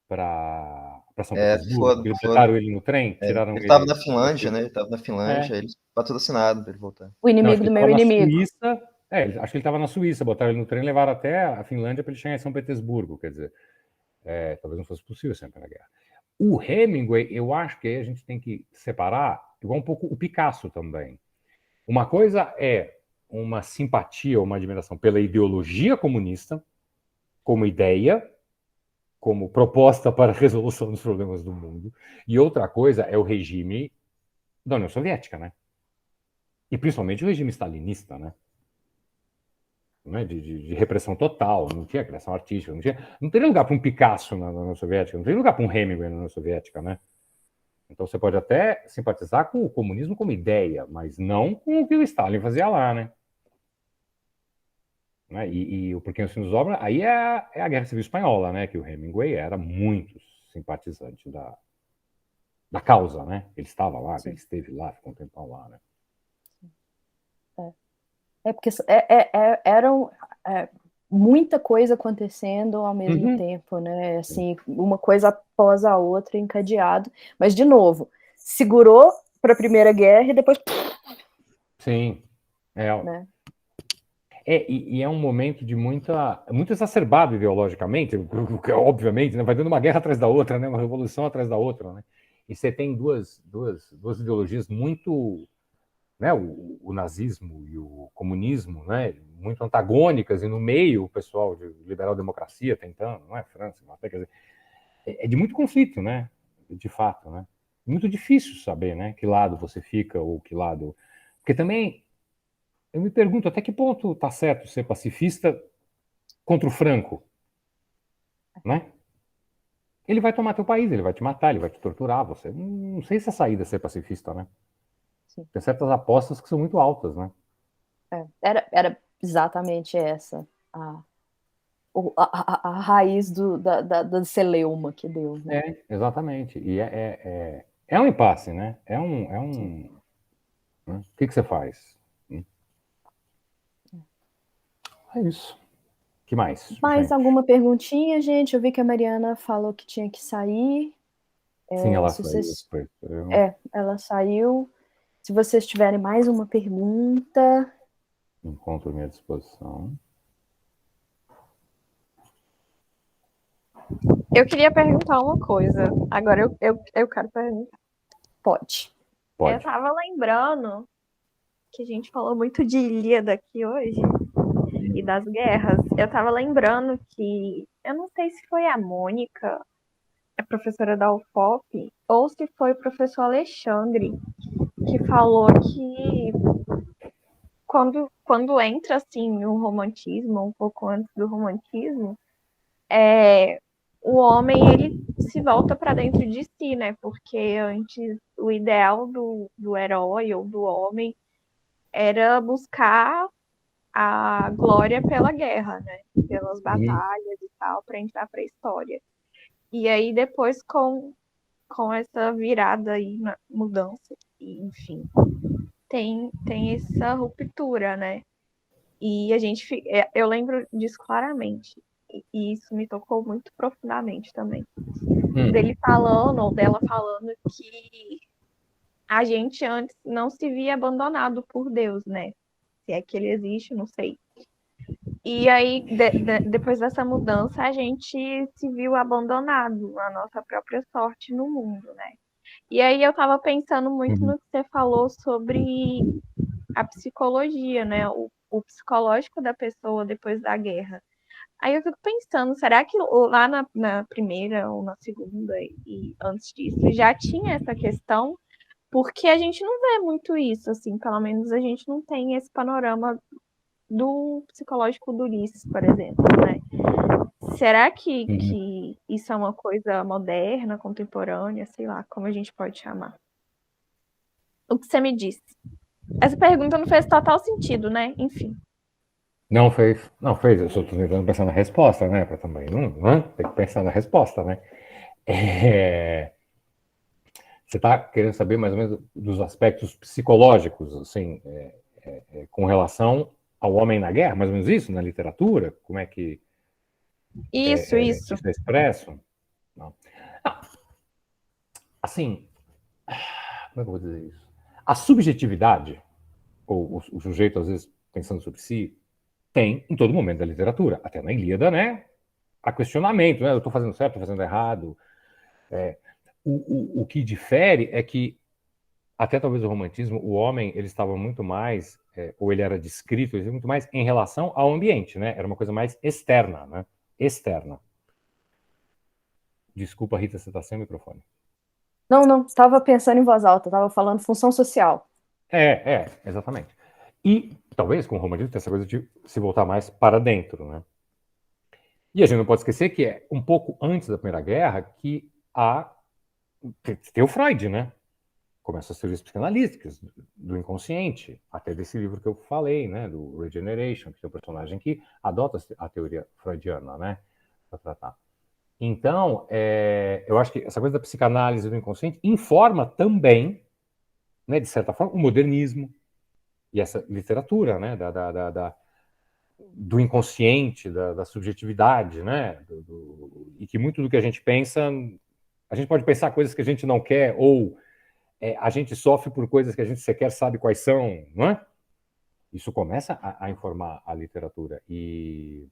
[SPEAKER 2] para São Petersburgo? Eles botaram ele no trem, tiraram
[SPEAKER 5] ele.
[SPEAKER 2] Ele
[SPEAKER 5] estava na Finlândia, né? Ele estava na Finlândia, eles patrocinaram para ele voltar.
[SPEAKER 1] O inimigo do meu inimigo.
[SPEAKER 2] Suíça, acho que ele estava na Suíça, botaram ele no trem e levaram até a Finlândia para ele chegar em São Petersburgo. Quer dizer, talvez não fosse possível sempre na guerra. O Hemingway, eu acho que aí a gente tem que separar, igual um pouco o Picasso também. Uma coisa é uma simpatia ou uma admiração pela ideologia comunista, como ideia, como proposta para a resolução dos problemas do mundo, e outra coisa é o regime da União Soviética, né? E principalmente o regime stalinista, né? De repressão total, não tinha criação artística, não teria lugar para um Picasso na União Soviética, não teria lugar para um Hemingway na União Soviética, né? Então você pode até simpatizar com o comunismo como ideia, mas não com o que o Stalin fazia lá, né? E o Porque os Sinos Dobram, aí é a Guerra Civil Espanhola, né? Que o Hemingway era muito simpatizante da causa, né? Ele estava lá, ele esteve lá, ficou um tempão lá, né?
[SPEAKER 1] Porque eram muita coisa acontecendo ao mesmo tempo, né? Assim, uma coisa após a outra, encadeado. Mas, de novo, segurou para a Primeira Guerra e depois...
[SPEAKER 2] Sim.
[SPEAKER 1] Né?
[SPEAKER 2] E é um momento de muito exacerbado ideologicamente, obviamente, né? Vai dando uma guerra atrás da outra, né? Uma revolução atrás da outra, né? E você tem duas ideologias muito, né? O nazismo e o comunismo, né? Muito antagônicas, e no meio o pessoal de liberal-democracia tentando, não é? França, quer dizer, é de muito conflito, né? De fato, né? Muito difícil saber, né? Que lado você fica ou que lado... Porque também eu me pergunto até que ponto está certo ser pacifista contra o Franco, né? Ele vai tomar teu país, ele vai te matar, ele vai te torturar, você. Não sei se a saída é ser pacifista, né? Sim. Tem certas apostas que são muito altas, né?
[SPEAKER 1] Era exatamente essa a raiz da celeuma que deu, né?
[SPEAKER 2] Exatamente. E é um impasse, né? Né? O que você faz? É isso. O que mais?
[SPEAKER 1] Mais alguma perguntinha, gente? Eu vi que a Mariana falou que tinha que sair.
[SPEAKER 2] Sim, ela saiu.
[SPEAKER 1] Ela saiu. Se vocês tiverem mais uma pergunta...
[SPEAKER 2] Encontro à minha disposição.
[SPEAKER 4] Eu queria perguntar uma coisa. Agora eu quero perguntar.
[SPEAKER 1] Pode.
[SPEAKER 2] Pode.
[SPEAKER 4] Eu tava lembrando que a gente falou muito de Ilíada aqui hoje e das guerras. Eu tava lembrando que, eu não sei se foi a Mônica, a professora da UFOP, ou se foi o professor Alexandre, que falou que quando entra assim o romantismo, um pouco antes do romantismo, o homem ele se volta para dentro de si, né? Porque antes o ideal do herói ou do homem era buscar a glória pela guerra, né? Pelas batalhas e tal, para entrar para a história. E aí depois com essa virada aí, na mudança, enfim, tem essa ruptura, né? E eu lembro disso claramente. E isso me tocou muito profundamente também. Dele falando, ou dela falando que a gente antes não se via abandonado por Deus, né? Se é que ele existe, não sei. E aí, depois dessa mudança, a gente se viu abandonado, a nossa própria sorte no mundo, né? E aí eu tava pensando muito no que você falou sobre a psicologia, né? O psicológico da pessoa depois da guerra. Aí eu fico pensando, será que lá na primeira ou na segunda e antes disso já tinha essa questão? Porque a gente não vê muito isso, assim, pelo menos a gente não tem esse panorama do psicológico do Ulisses, por exemplo, né? Será que isso é uma coisa moderna, contemporânea, sei lá, como a gente pode chamar? O que você me disse? Essa pergunta não fez total sentido, né? Enfim.
[SPEAKER 2] Não fez. Não fez. Eu só estou tentando pensar na resposta, né? Para também. Não, tem que pensar na resposta, né? Você está querendo saber mais ou menos dos aspectos psicológicos, assim, com relação ao homem na guerra, mais ou menos isso, na literatura? Como é que
[SPEAKER 4] isso.
[SPEAKER 2] isso é expresso? Não. Assim, como é que eu vou dizer isso? A subjetividade, ou o sujeito, às vezes, pensando sobre si, tem em todo momento da literatura. Até na Ilíada, né? Há questionamento, né? Eu estou fazendo certo, estou fazendo errado. O que difere é que, até talvez o romantismo, o homem, ele estava muito mais, ou ele era descrito, ele muito mais em relação ao ambiente, né? Era uma coisa mais externa, né? Externa. Desculpa, Rita, você está sem o microfone.
[SPEAKER 1] Não, estava pensando em voz alta, estava falando função social.
[SPEAKER 2] Exatamente. E talvez com o romantismo tenha essa coisa de se voltar mais para dentro, né? E a gente não pode esquecer que é um pouco antes da Primeira Guerra que tem o Freud, né? Começa as teorias psicanalíticas do inconsciente, até desse livro que eu falei, né? Do Regeneration, que tem um personagem que adota a teoria freudiana, né? Para tratar. Então, eu acho que essa coisa da psicanálise do inconsciente informa também, né, de certa forma, o modernismo e essa literatura, né, do inconsciente, da subjetividade, né, e que muito do que a gente pensa, a gente pode pensar coisas que a gente não quer, ou a gente sofre por coisas que a gente sequer sabe quais são, não é? Isso começa a informar a literatura. E,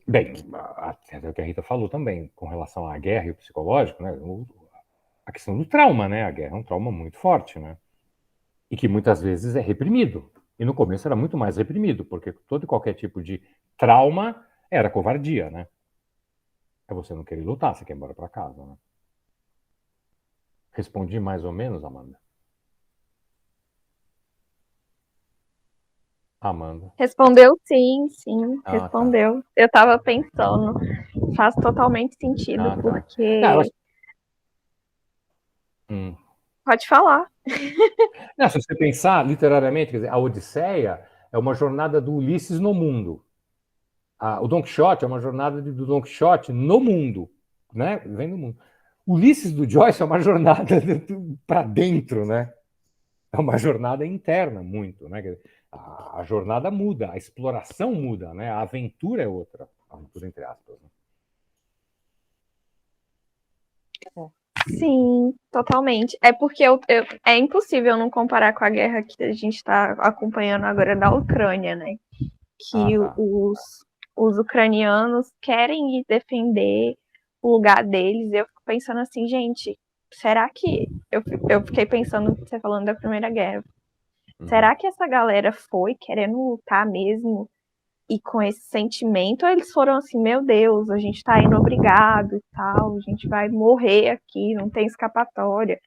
[SPEAKER 2] bem, até o que a Rita falou também, com relação à guerra e o psicológico, né, a questão do trauma, né, a guerra é um trauma muito forte, né, e que muitas vezes é reprimido. E no começo era muito mais reprimido, porque todo e qualquer tipo de trauma era covardia, né? É você não querer lutar, você quer ir embora para casa, né? Respondi mais ou menos, Amanda? Amanda.
[SPEAKER 4] Respondeu sim, respondeu.
[SPEAKER 2] Tá.
[SPEAKER 4] Eu estava pensando, faz totalmente sentido,
[SPEAKER 2] Tá.
[SPEAKER 4] porque...
[SPEAKER 2] Não, acho...
[SPEAKER 4] Pode falar.
[SPEAKER 2] Não, se você pensar literariamente, quer dizer, a Odisseia é uma jornada do Ulisses no mundo. O Don Quixote é uma jornada do Don Quixote no mundo, né? Vem do mundo. Ulisses do Joyce é uma jornada para dentro, né? É uma jornada interna muito, né? A jornada muda, a exploração muda, né? A aventura é outra, a aventura entre aspas. Né?
[SPEAKER 4] Sim, totalmente. É porque é impossível não comparar com a guerra que a gente está acompanhando agora da Ucrânia, né? Que os ucranianos querem defender o lugar deles. Eu fico pensando assim, gente, será que... Eu fiquei pensando, você falando da Primeira Guerra, será que essa galera foi querendo lutar mesmo e com esse sentimento, ou eles foram assim, meu Deus, a gente tá indo obrigado e tal, a gente vai morrer aqui, não tem escapatória.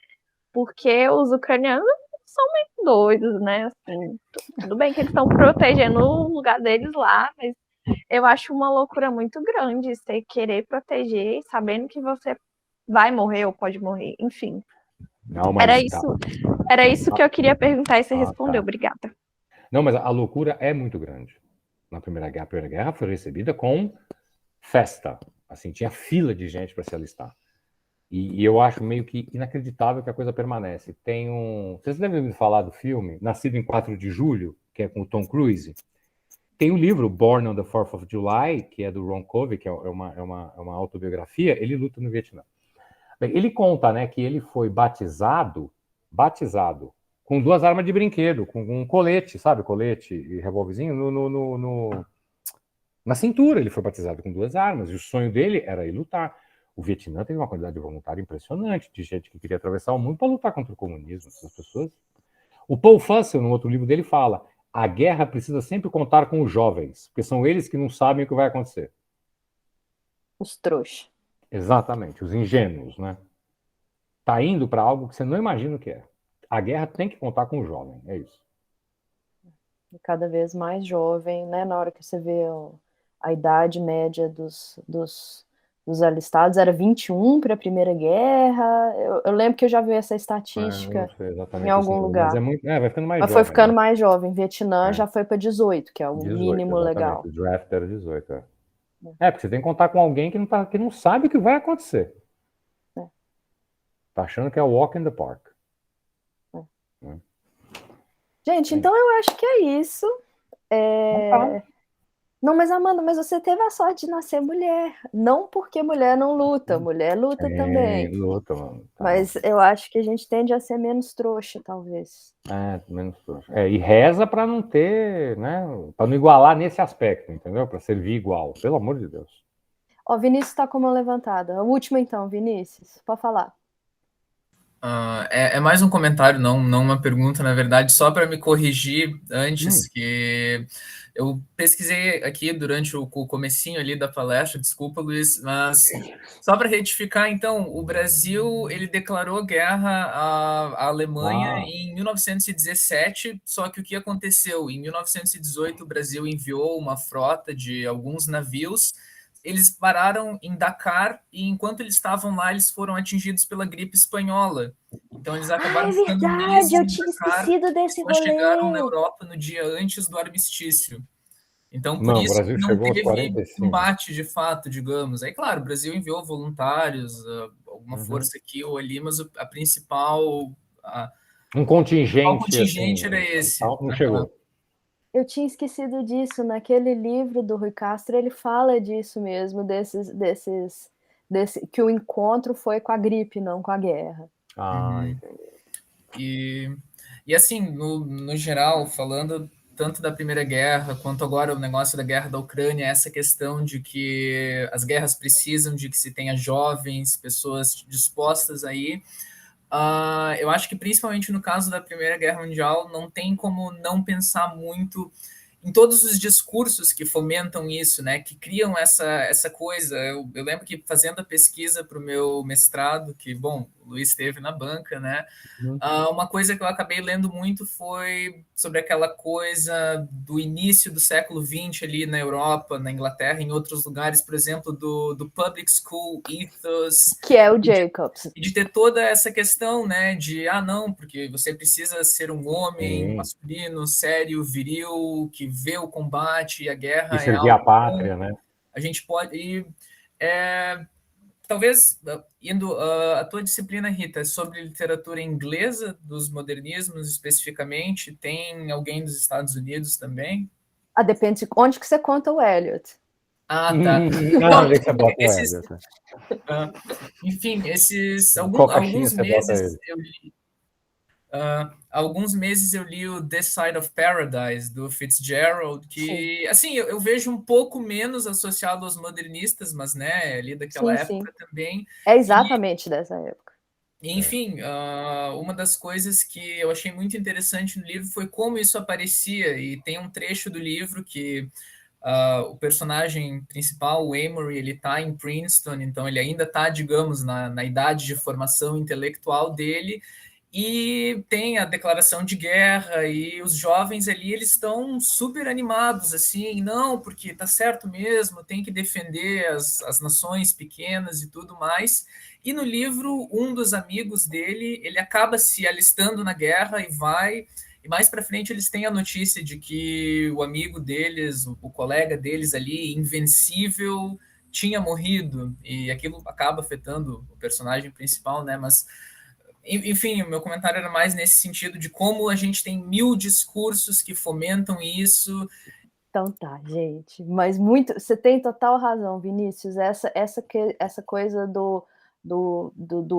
[SPEAKER 4] Porque os ucranianos são meio doidos, né? Assim, tudo bem que eles estão protegendo o lugar deles lá, mas eu acho uma loucura muito grande você querer proteger, sabendo que você vai morrer ou pode morrer, enfim.
[SPEAKER 2] Não, mas
[SPEAKER 4] Era isso que eu queria perguntar e você respondeu, obrigada.
[SPEAKER 2] Não, mas a loucura é muito grande. Na Primeira Guerra, a Primeira Guerra foi recebida com festa. Assim, tinha fila de gente para se alistar. E eu acho meio que inacreditável que a coisa permanece. Vocês devem ouvir falar do filme Nascido em 4 de Julho, que é com o Tom Cruise. Tem o livro Born on the 4th of July, que é do Ron Covey, que é uma autobiografia. Ele luta no Vietnã. Bem, ele conta, né, que ele foi batizado com 2 armas de brinquedo, com um colete, sabe, colete e revólverzinho na cintura. Ele foi batizado com 2 armas e o sonho dele era ir lutar. O Vietnã teve uma quantidade de voluntário impressionante, de gente que queria atravessar o mundo para lutar contra o comunismo. Essas pessoas. O Paul Fussell, no outro livro dele, fala: a guerra precisa sempre contar com os jovens, porque são eles que não sabem o que vai acontecer.
[SPEAKER 1] Os trouxas.
[SPEAKER 2] Exatamente, os ingênuos, né? Tá indo para algo que você não imagina o que é. A guerra tem que contar com o jovem, é isso.
[SPEAKER 1] Cada vez mais jovem, né? Na hora que você vê a idade média dos alistados, era 21 para a Primeira Guerra. Eu lembro que eu já vi essa estatística em algum lugar.
[SPEAKER 2] Mas vai ficando mais
[SPEAKER 1] jovem. Mas foi ficando mais jovem. Vietnã já foi para 18, que é o 18, mínimo legal.
[SPEAKER 2] O draft era 18, porque você tem que contar com alguém que não sabe o que vai acontecer. Tá achando que é walk in the park.
[SPEAKER 1] Gente, então eu acho que é isso. Não, mas Amanda, você teve a sorte de nascer mulher. Não porque mulher não luta, mulher luta também.
[SPEAKER 2] Luta, mano.
[SPEAKER 1] Tá. Mas eu acho que a gente tende a ser menos trouxa, talvez.
[SPEAKER 2] Menos trouxa. E reza para não ter, né? Para não igualar nesse aspecto, entendeu? Para servir igual, pelo amor de Deus.
[SPEAKER 1] Ó, Vinícius está com a mão levantada. A última, então, Vinícius, pode falar.
[SPEAKER 6] É mais um comentário, não uma pergunta, na verdade, só para me corrigir antes, que eu pesquisei aqui durante o comecinho ali da palestra, desculpa, Luiz, mas só para retificar, então, o Brasil, ele declarou guerra à Alemanha em 1917, só que o que aconteceu? Em 1918, o Brasil enviou uma frota de alguns navios. Eles pararam em Dakar e, enquanto eles estavam lá, eles foram atingidos pela gripe espanhola. Então, eles acabaram ficando meses
[SPEAKER 1] eu tinha esquecido desse rolê.
[SPEAKER 6] Chegaram na Europa no dia antes do armistício. Então, por isso
[SPEAKER 2] que não
[SPEAKER 6] teve combate de fato, digamos. Aí, claro, o Brasil enviou voluntários, alguma força aqui ou ali, mas a principal...
[SPEAKER 2] um contingente.
[SPEAKER 6] O contingente era esse.
[SPEAKER 2] Não chegou.
[SPEAKER 1] Eu tinha esquecido disso. Naquele livro do Rui Castro, ele fala disso mesmo, que o encontro foi com a gripe, não com a guerra.
[SPEAKER 6] Entendi. E assim, no geral, falando tanto da Primeira Guerra, quanto agora o negócio da guerra da Ucrânia, essa questão de que as guerras precisam de que se tenha jovens, pessoas dispostas aí. Eu acho que principalmente no caso da Primeira Guerra Mundial não tem como não pensar muito em todos os discursos que fomentam isso, né, que criam essa coisa. Eu lembro que fazendo a pesquisa para o meu mestrado, que, bom, o Luiz esteve na banca, né, uma coisa que eu acabei lendo muito foi sobre aquela coisa do início do século XX ali na Europa, na Inglaterra, em outros lugares, por exemplo, do public school ethos.
[SPEAKER 1] Que é o Jacobs.
[SPEAKER 6] E de ter toda essa questão, né, de, não, porque você precisa ser um homem masculino, sério, viril, que vê o combate e a guerra.
[SPEAKER 2] E servir a pátria, né?
[SPEAKER 6] A gente pode... Talvez, indo a tua disciplina, Rita, sobre literatura inglesa, dos modernismos especificamente, tem alguém dos Estados Unidos também?
[SPEAKER 1] Depende de onde que você conta o Eliot.
[SPEAKER 6] Tá. Enfim, alguns meses eu li. Alguns meses eu li o This Side of Paradise, do Fitzgerald, que, assim, eu vejo um pouco menos associado aos modernistas, mas, né, ali daquela época também.
[SPEAKER 1] É exatamente dessa época.
[SPEAKER 6] Enfim, uma das coisas que eu achei muito interessante no livro foi como isso aparecia, e tem um trecho do livro que o personagem principal, o Amory, ele está em Princeton, então ele ainda está, digamos, na idade de formação intelectual dele, e tem a declaração de guerra, e os jovens ali, eles estão super animados, assim, não, porque tá certo mesmo, tem que defender as nações pequenas e tudo mais. E no livro, um dos amigos dele, ele acaba se alistando na guerra e vai. E mais para frente eles têm a notícia de que o amigo deles, o colega deles ali, invencível, tinha morrido. E aquilo acaba afetando o personagem principal, né? Mas enfim, o meu comentário era mais nesse sentido de como a gente tem 1000 discursos que fomentam isso.
[SPEAKER 1] Então tá, gente. Mas muito. Você tem total razão, Vinícius. Essa coisa do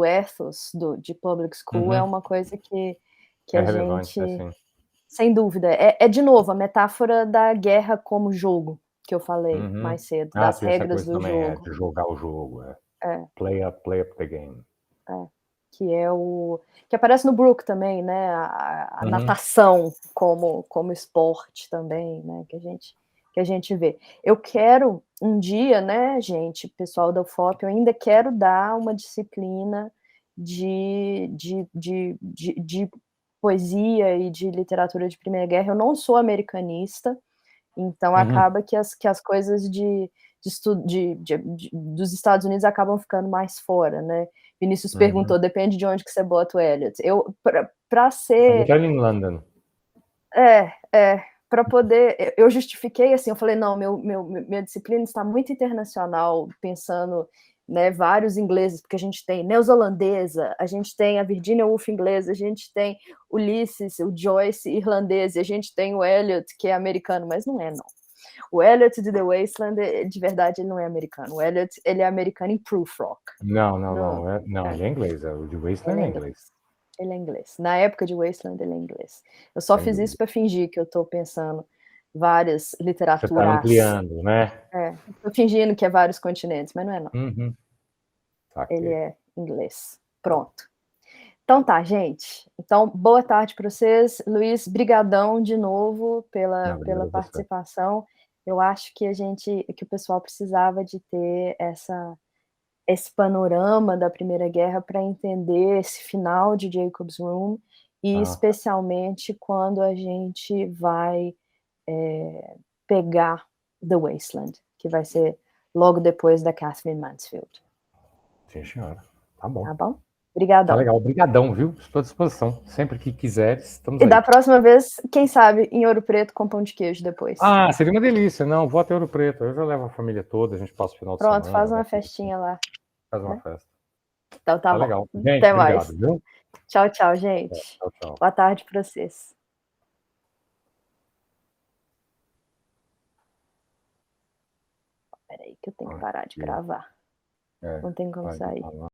[SPEAKER 1] ethos de public school é uma coisa que a
[SPEAKER 2] relevante,
[SPEAKER 1] gente.
[SPEAKER 2] assim.
[SPEAKER 1] Sem dúvida. É de novo a metáfora da guerra como jogo, que eu falei mais cedo, das
[SPEAKER 2] Tem essa
[SPEAKER 1] regras
[SPEAKER 2] coisa
[SPEAKER 1] do
[SPEAKER 2] também,
[SPEAKER 1] jogo.
[SPEAKER 2] de jogar o jogo. Play up the game.
[SPEAKER 1] Que é que aparece no Brook também, né? A natação como esporte também, né? Que a gente vê. Eu quero um dia, né, gente, pessoal da UFOP, eu ainda quero dar uma disciplina de poesia e de literatura de Primeira Guerra. Eu não sou americanista, então acaba que as coisas dos Estados Unidos acabam ficando mais fora, né? Vinícius perguntou, depende de onde que você bota o Eliot. Eu, para ser...
[SPEAKER 2] Eu em London.
[SPEAKER 1] Para poder... Eu justifiquei assim, eu falei, não, minha disciplina está muito internacional, pensando, né, vários ingleses, porque a gente tem neozelandesa, a gente tem a Virginia Woolf inglesa, a gente tem Ulisses, o Joyce irlandês, e a gente tem o Eliot, que é americano, mas não é, não. O Eliot de The Wasteland, de verdade, ele não é americano. O Eliot, ele é americano em Prufrock.
[SPEAKER 2] Não, ele é inglês. O de Wasteland é inglês.
[SPEAKER 1] Ele é inglês. Na época de Wasteland, ele é inglês. Eu só fiz isso para fingir que eu estou pensando várias literaturas.
[SPEAKER 2] Você está ampliando, né?
[SPEAKER 1] Estou fingindo que é vários continentes, mas não é, não. Ele é inglês. Pronto. Então tá, gente. Então, boa tarde para vocês. Luiz, brigadão de novo pela participação. Eu acho que que o pessoal precisava de ter esse panorama da Primeira Guerra para entender esse final de Jacob's Room, e especialmente quando a gente vai pegar The Wasteland, que vai ser logo depois da Catherine Mansfield.
[SPEAKER 2] Sim, senhora. Tá bom.
[SPEAKER 1] Tá bom? Obrigadão.
[SPEAKER 2] Tá legal. Obrigadão, viu? Estou à disposição. Sempre que quiseres, estamos aí.
[SPEAKER 1] E da próxima vez, quem sabe, em Ouro Preto com pão de queijo depois.
[SPEAKER 2] Seria uma delícia. Não, vou até Ouro Preto. Eu já levo a família toda, a gente passa o final de semana.
[SPEAKER 1] Pronto, faz uma festinha lá.
[SPEAKER 2] Faz uma festa.
[SPEAKER 1] Então tá bom.
[SPEAKER 2] Legal. Gente,
[SPEAKER 1] até
[SPEAKER 2] obrigado,
[SPEAKER 1] mais.
[SPEAKER 2] Viu?
[SPEAKER 1] Tchau, tchau, gente.
[SPEAKER 2] Tchau.
[SPEAKER 1] Boa tarde para vocês. Peraí que eu tenho que parar de gravar. Não tem como sair.